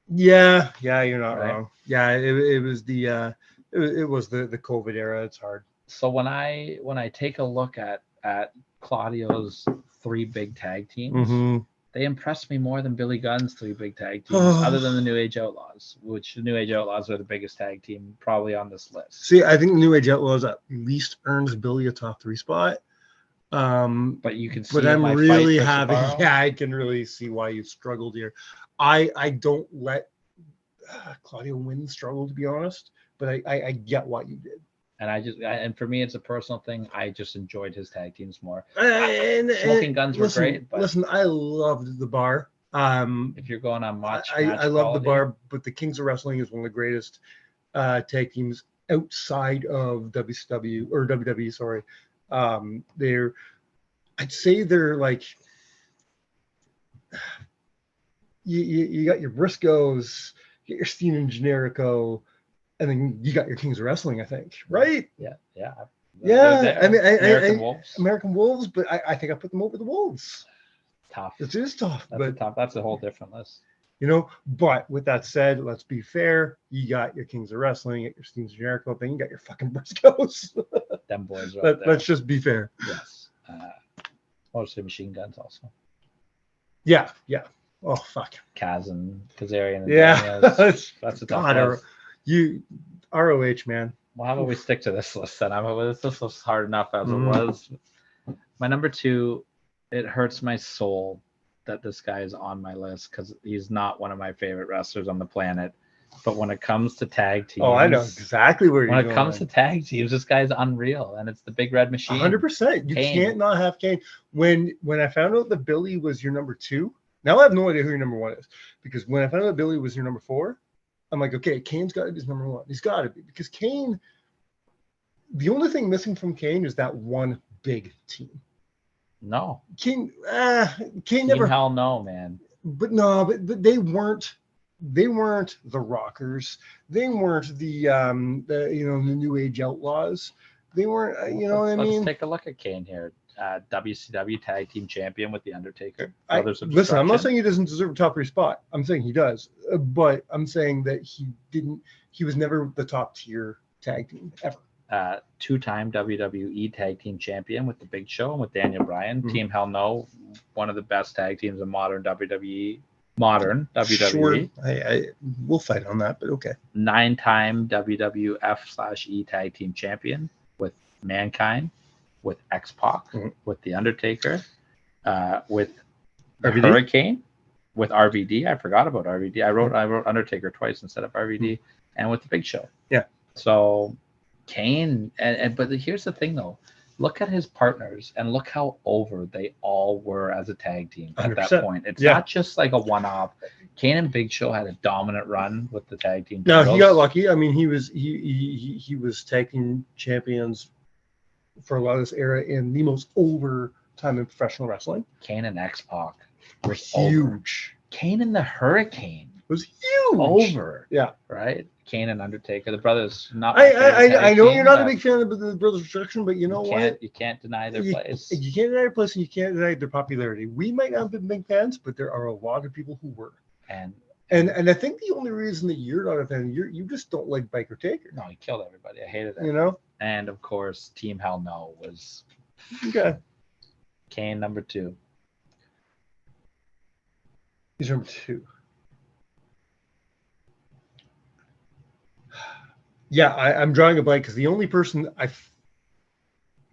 Yeah, you're not Right. wrong. Yeah, it was the COVID era. It's hard. So when I take a look at Claudio's 3 big tag teams, Mm-hmm. they impressed me more than Billy Gunn's 3 big tag teams, other than the New Age Outlaws, which the New Age Outlaws are the biggest tag team probably on this list. See, I think the New Age Outlaws at least earns Billy a top 3 spot. But you can see But in I'm my really fight for having, Sabaro, yeah, I can really see why you struggled here. I don't let Claudio win struggle, to be honest, but I get what you did. and for me, it's a personal thing. I just enjoyed his tag teams more. And Smoking Guns were great, but listen, I loved the bar. if you're going on match I love the quality, bar, but the Kings of Wrestling is one of the greatest tag teams outside of WCW or WWE. Sorry, I'd say they're like you got your Briscoes, you got your Steen and Generico, and then you got your Kings of Wrestling, I think, right? yeah. Yeah, I mean, American Wolves, American Wolves, but I think I put them over the Wolves. tough. It is tough, but That's a whole different list. But with that said, let's be fair. You got your Kings of Wrestling, you got your Steens of Jericho thing, you got your fucking Briscoes. Them boys are up there. Let's just be fair. Yes. Mostly Machine Guns also. Yeah. Oh fuck. Kaz and Kazarian and Yeah. Daniels. That's a tough God, list. you ROH, man. Well, how about we stick to this list then? This was hard enough as it Mm. was. My number 2, it hurts my soul that this guy is on my list because he's not one of my favorite wrestlers on the planet. But when it comes to tag teams, Oh, I know exactly where you're when going. it comes to tag teams, this guy's unreal, and it's the Big Red Machine. 100%. You Kane. can't not have Kane. When I found out that Billy was your number 2, now I have no idea who your number 1 is, because when I found out that Billy was your number 4, I'm like, okay, Kane's got to be his number 1. He's got to be, because Kane. The only thing missing from Kane is that one big team. No, Kane Team never. Hell no, man. But no, but they weren't the Rockers. They weren't the New Age Outlaws. They weren't. Let's take a look at Kane here. WCW Tag Team Champion with the Undertaker. Listen, I'm not saying he doesn't deserve a top 3 spot. I'm saying he does, but I'm saying that he didn't. He was never the top tier tag team ever. 2-time WWE Tag Team Champion with the Big Show and with Daniel Bryan. Mhm. Team Hell No, one of the best tag teams in modern WWE. Sure, we'll fight on that, but okay. 9-time WWF/E Tag Team Champion with Mankind, with X-Pac, Mhm. with The Undertaker, with RVD? Hurricane, with RVD. I forgot about RVD. I wrote Undertaker twice instead of RVD, and with the Big Show. Yeah. So Kane, but here's the thing though. Look at his partners and look how over they all were as a tag team at 100%. that point. It's Yeah. not just like a one-off. Kane and Big Show had a dominant run with the tag team. No, he titles. got lucky. I mean, he was tag team champions for a lot of this era in the most over time in professional wrestling. Kane and X-Pac was Huge. over. Kane and the Hurricane It was huge. over. Yeah. Right? Kane and Undertaker, the brothers. Not my favorite I tag know team, you're not a but big fan of the Brothers Destruction, but you know what? You can't deny their You place. can't deny their place, and you can't deny their popularity. We might not have been big fans, but there are a lot of people who were. And I think the only reason that you're not a fan, you just don't like Biker Taker. no, he killed everybody. I hated it. You know? And of course, Team Hell No was Okay. Kane number 2. He's number 2. Yeah, I'm drawing a blank because the only person I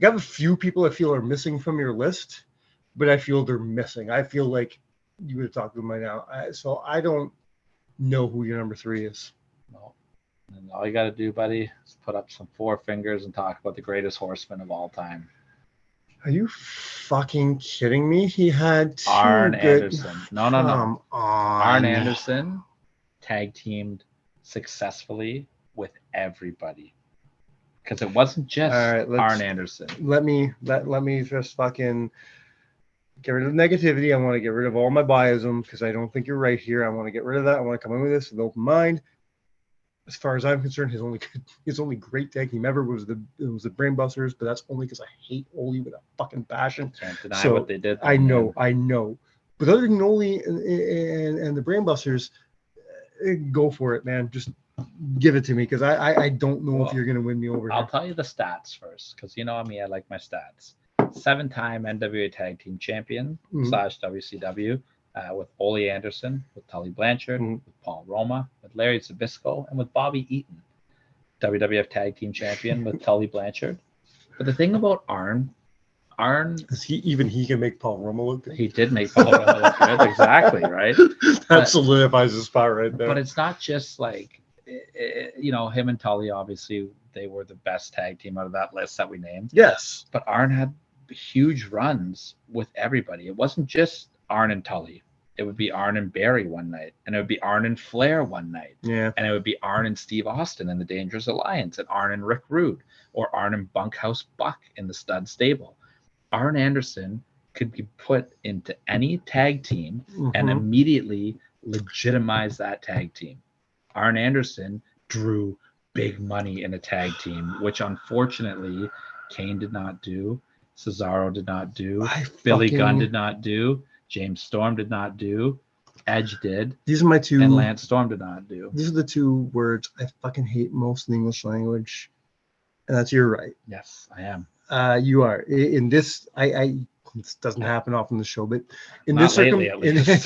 have a few people I feel are missing from your list, but I feel they're missing. I feel like you would have talked to them by now. So I don't know who your number 3 is. No. And all you got to do, buddy, is put up some 4 fingers and talk about the greatest horseman of all time. Are you fucking kidding me? He had 2 Arn good... Anderson. No. Come on. Arn Anderson tag teamed successfully with everybody. Because it wasn't just All right, Arn Anderson. Let me just fucking get rid of the negativity. I want to get rid of all my biasm because I don't think you're right here. I want to get rid of that. I want to come in with this with an open mind. as far as I'm concerned, his only great tag team ever was the Brainbusters, but that's only because I hate Ole with a fucking passion. Can't deny So what they did. I then, know, man. But other than Ole and the Brainbusters, go for it, man. Just give it to me because I don't know if Well, you're gonna win me over I'll here. tell you the stats first, because you know me, I like my stats. 7-time NWA Tag Team Champion / WCW with Ole Anderson, with Tully Blanchard, with Paul Roma, with Larry Zbyszko, and with Bobby Eaton. WWF Tag Team Champion with Tully Blanchard. But the thing about Arn, He can make Paul Roma look good. he did make Paul Roma look good, exactly, right? That solidifies his spot right there. But it's not just like, you know, him and Tully, obviously, they were the best tag team out of that list that we named. Yes. But Arn had huge runs with everybody. It wasn't just Arn and Tully. It would be Arn and Barry one night, and it would be Arn and Flair one night. Yeah. And it would be Arn and Steve Austin in the Dangerous Alliance, and Arn and Rick Rude, or Arn and Bunkhouse Buck in the Stud Stable. Arn Anderson could be put into any tag team and immediately legitimize that tag team. Arn Anderson drew big money in a tag team, which unfortunately Kane did not do, Cesaro did not do, Billy Gunn did not do, James Storm did not do, Edge did. These are my two. And Lance Storm did not do. These are the two words I fucking hate most in the English language, and that's you're right. Yes, I am. You are in this. This doesn't happen often in the show, but in Not lately, at least.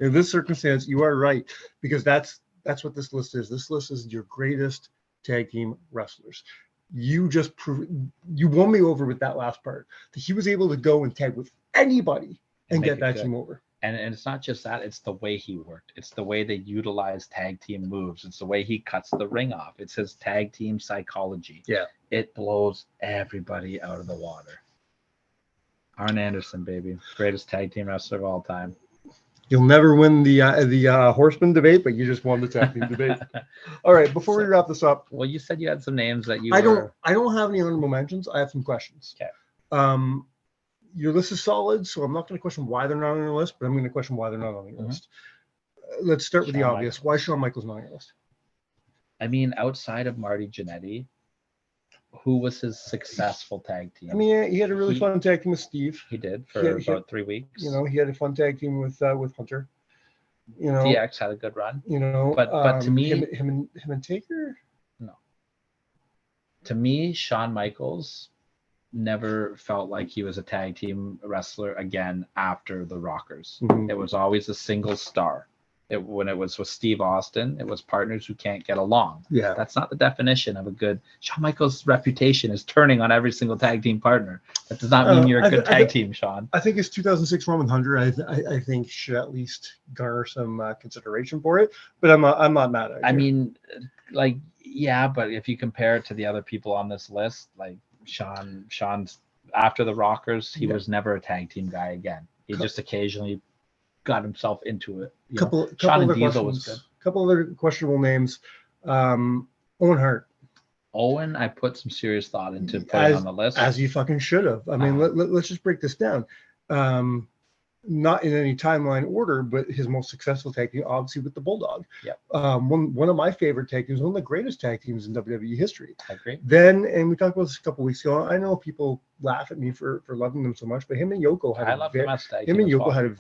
In this circumstance, you are right, because that's what this list is. This list is your greatest tag team wrestlers. You just you won me over with that last part. That he was able to go and tag with anybody and get that team over. And it's not just that, it's the way he worked. It's the way they utilize tag team moves. It's the way he cuts the ring off. It's his tag team psychology. Yeah. It blows everybody out of the water. Arn Anderson, baby. Greatest tag team wrestler of all time. You'll never win the Horseman debate, but you just won the tag team debate. All right, before we wrap this up. Well, you said you had some names that you I don't have any honorable mentions. I have some questions. Okay. Your list is solid, so I'm not going to question why they're not on your list, but I'm going to question why they're not on your list. Let's start with the obvious. Michaels. Why Shawn Michaels not on your list? I mean, outside of Marty Jannetty, who was his successful tag team? I mean, he had a really fun tag team with Steve. He did for about 3 weeks. You know, he had a fun tag team with Hunter. You know, DX had a good run. You know, but to me, him and Taker. No. To me, Shawn Michaels never felt like he was a tag team wrestler again after the Rockers. It was always a single star. When it was with Steve Austin, it was partners who can't get along. Yeah. That's not the definition of a good. Shawn Michaels' reputation is turning on every single tag team partner. That does not mean you're a good tag team, Sean. I think his 2006 run with Hunter, I think should at least garner some consideration for it. But I'm not mad at it. I mean, like, yeah, but if you compare it to the other people on this list, like Sean's after the Rockers, he was never a tag team guy again. He just occasionally got himself into it. Couple Sean other and Diesel was good. Couple other questionable names. Owen Hart. Owen, I put some serious thought into putting on the list. As you fucking should have. I mean, let's just break this down. Not in any timeline order, but his most successful tag team, obviously, with the Bulldog. Yep. One of my favorite tag teams, one of the greatest tag teams in WWE history. I agree. Then, and we talked about this a couple weeks ago. I know people laugh at me for loving them so much, but him and Yoko had had a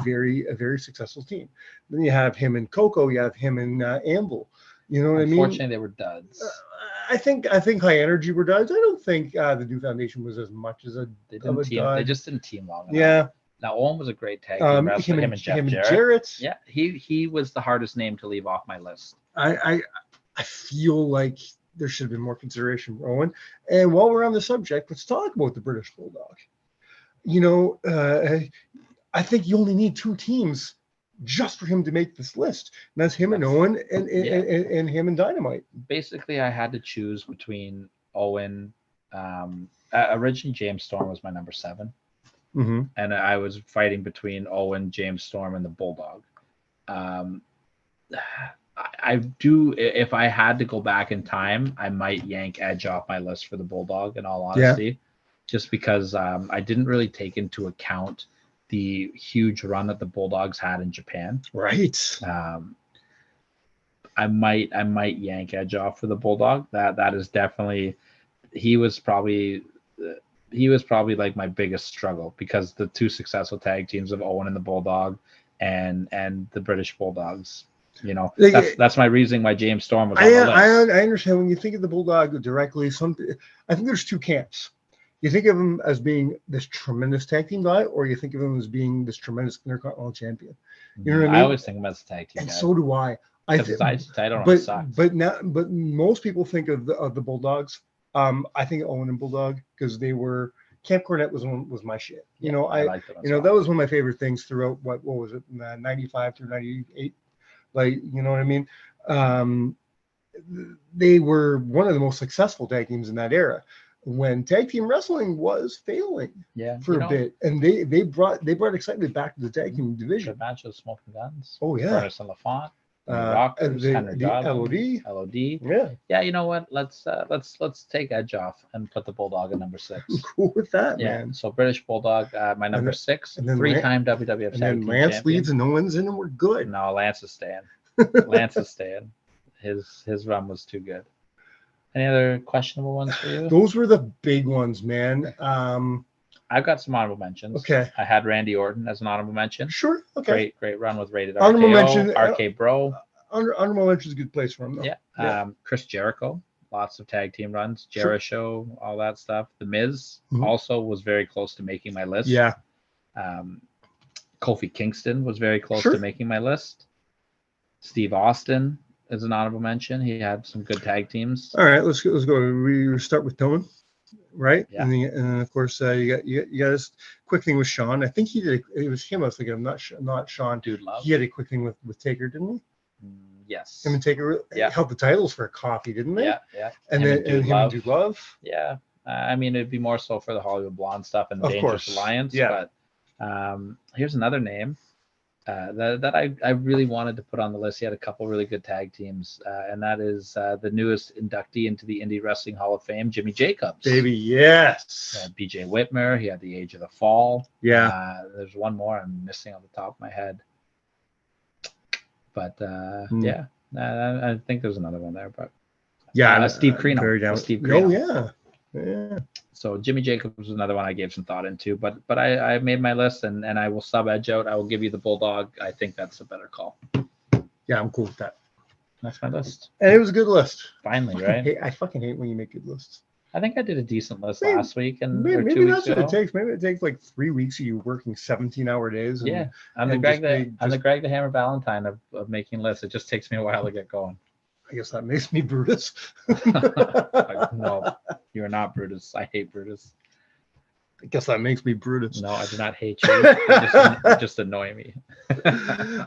very successful team. Then you have him and Coco, you have him and Anvil. You know what I mean? Unfortunately, they were duds. I think High Energy were duds. I don't think the New Foundation was as much as they just didn't team long enough. Yeah. Now Owen was a great tag team wrestler. Him and Jeff Jarrett. Yeah, he was the hardest name to leave off my list. I feel like there should have been more consideration for Owen. And while we're on the subject, let's talk about the British Bulldog. You know, I think you only need 2 teams just for him to make this list. And that's him and Owen and him and Dynamite. Basically, I had to choose between Owen. Originally, James Storm was my number 7. Mm-hmm. And I was fighting between Owen, James Storm, and the Bulldog. I do, if I had to go back in time, I might yank Edge off my list for the Bulldog, in all honesty, just because I didn't really take into account the huge run that the Bulldogs had in Japan. Right. might yank Edge off for the Bulldog. That is definitely he was probably like my biggest struggle, because the two successful tag teams of Owen and the Bulldog and the British Bulldogs. You know, that's my reasoning why James Storm was on the list. I understand when you think of the Bulldog directly. I think there's two camps. You think of him as being this tremendous tag team guy, or you think of him as being this tremendous Intercontinental champion. You know what I mean? I always think of him as a tag team and guy. so do I. But most people think of the Bulldogs. I think Owen and Bulldog, because they were Camp Cornette was my shit. You know, I like that was one of my favorite things throughout what was it, 95 through 98. Like, you know what I mean? They were one of the most successful tag teams in that era, when tag team wrestling was failing for a bit, and they brought excitement back to the tag team division. The match of Smoking Guns. Oh yeah, Furnace and LaFont. Rockers, the LOD. Yeah, you know what? Let's take Edge off and put the Bulldog at number 6. Cool with that, man. So British Bulldog, my number 6, and then 3-time WWF and Tag then Team Lance champion. leaves and no one's in, and we're good. No, Lance is staying. Lance is staying. His run was too good. Any other questionable ones for you? Those were the big ones, man. I've got some honorable mentions. Okay. I had Randy Orton as an honorable mention. Sure. Okay. Great run with Rated Honorable RKO, mention, RK Bro. Honorable mention is a good place for him, though. Yeah. Chris Jericho, lots of tag team runs. Jericho, all that stuff. The Miz also was very close to making my list. Yeah. Kofi Kingston was very close to making my list. Steve Austin is an honorable mention. He had some good tag teams. All right, let's go. We start with Tone, right? Yeah. And then of course you got this quick thing with Sean. I think he did. It was him. I was thinking. I'm not Sean. Dude Love. He had a quick thing with Taker, didn't he? Yes. Him and Taker held the titles for a coffee, didn't they? Yeah. And him and Dude Love. Yeah. I mean, it'd be more so for the Hollywood Blonde stuff and the Dangerous Alliance. Yeah. But here's another name that I really wanted to put on the list. He had a couple really good tag teams, and that is the newest inductee into the Indie Wrestling Hall of Fame, Jimmy Jacobs. Baby, yes. BJ Whitmer. He had the Age of the Fall. Yeah. There's one more I'm missing on the top of my head. But I think there's another one there. But Steve Corino. Steve Corino. Oh yeah. So Jimmy Jacobs was another one I gave some thought into, but I made my list and I will sub Edge out. I will give you the Bulldog. I think that's a better call. Yeah, I'm cool with that. That's my list. And it was a good list. Finally, right? I fucking hate when you make good lists. I think I did a decent list last week and maybe that's what it takes. Maybe it takes like 3 weeks of you working 17-hour days. I'm the Greg the Hammer Valentine of making lists. It just takes me a while to get going. I guess that makes me Brutus. No, you are not Brutus. I hate Brutus. I guess that makes me Brutus. No, I do not hate you. You just annoy me.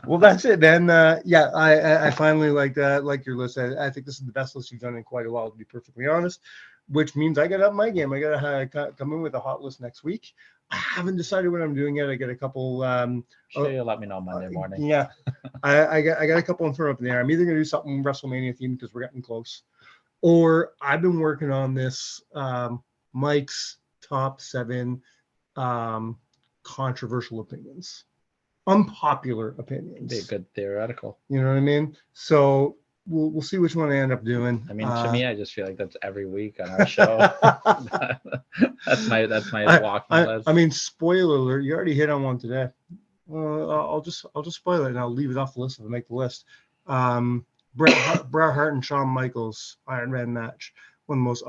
Well, that's it, man. I finally like your list. I think this is the best list you've done in quite a while, to be perfectly honest. Which means I got to up my game. I got to come in with a hot list next week. I haven't decided what I'm doing yet. I got a couple. Sure, you'll let me know Monday morning. Yeah, I got a couple in front up in there. I'm either gonna do something WrestleMania themed because we're getting close, or I've been working on this Mike's top 7 controversial opinions, unpopular opinions. Be a good theoretical. You know what I mean? So we'll see which one I end up doing. I mean, to me, I just feel like that's every week on our show. that's my walking list. I mean, spoiler alert! You already hit on one today. I'll just spoil it and I'll leave it off the list if I make the list. Bret Hart and Shawn Michaels Ironman match, one of the most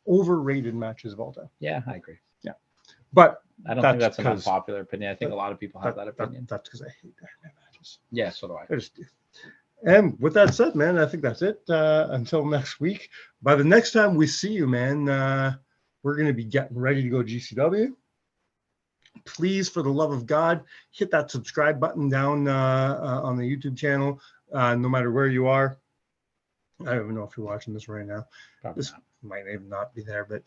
overrated matches of all time. Yeah, I agree. Yeah, but I don't think that's an unpopular opinion. I think a lot of people have that opinion. That's because I hate Ironman matches. Yeah, so do I. I just do. And with that said, man, I think that's it. Until next week. By the next time we see you, man, we're going to be getting ready to go to GCW. Please, for the love of God, hit that subscribe button down on the YouTube channel, no matter where you are. I don't even know if you're watching this right now. Probably This not. might even not be there, but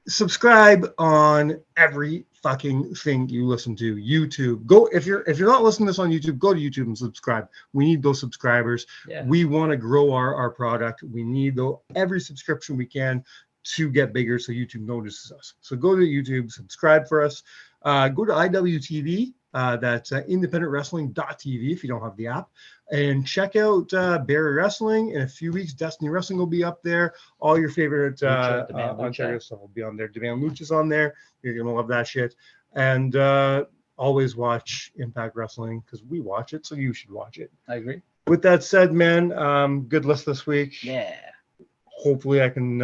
subscribe on every fucking thing you listen to. YouTube. Go if you're not listening to this on YouTube, go to YouTube and subscribe. We need those subscribers. Yeah. We want to grow our product. We need every subscription we can to get bigger so YouTube notices us. So go to YouTube, subscribe for us. Go to IWTV. That's independentwrestling.tv if you don't have the app. And check out Barry Wrestling. In a few weeks, Destiny Wrestling will be up there. All your favorite Lucha, Demand Lucha. Ontario stuff will be on there. Demand Lucha's on there. You're going to love that shit. And always watch Impact Wrestling because we watch it, so you should watch it. I agree. With that said, man, good list this week. Yeah. Hopefully I can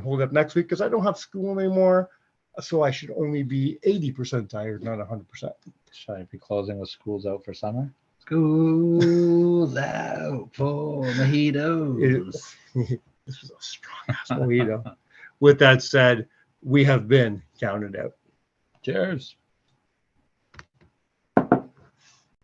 hold up next week because I don't have school anymore. So I should only be 80% tired, not 100%. Should I be closing with schools out for summer? Schools out for mojitos. This was a strong ass mojito. With that said, we have been counted out. Cheers.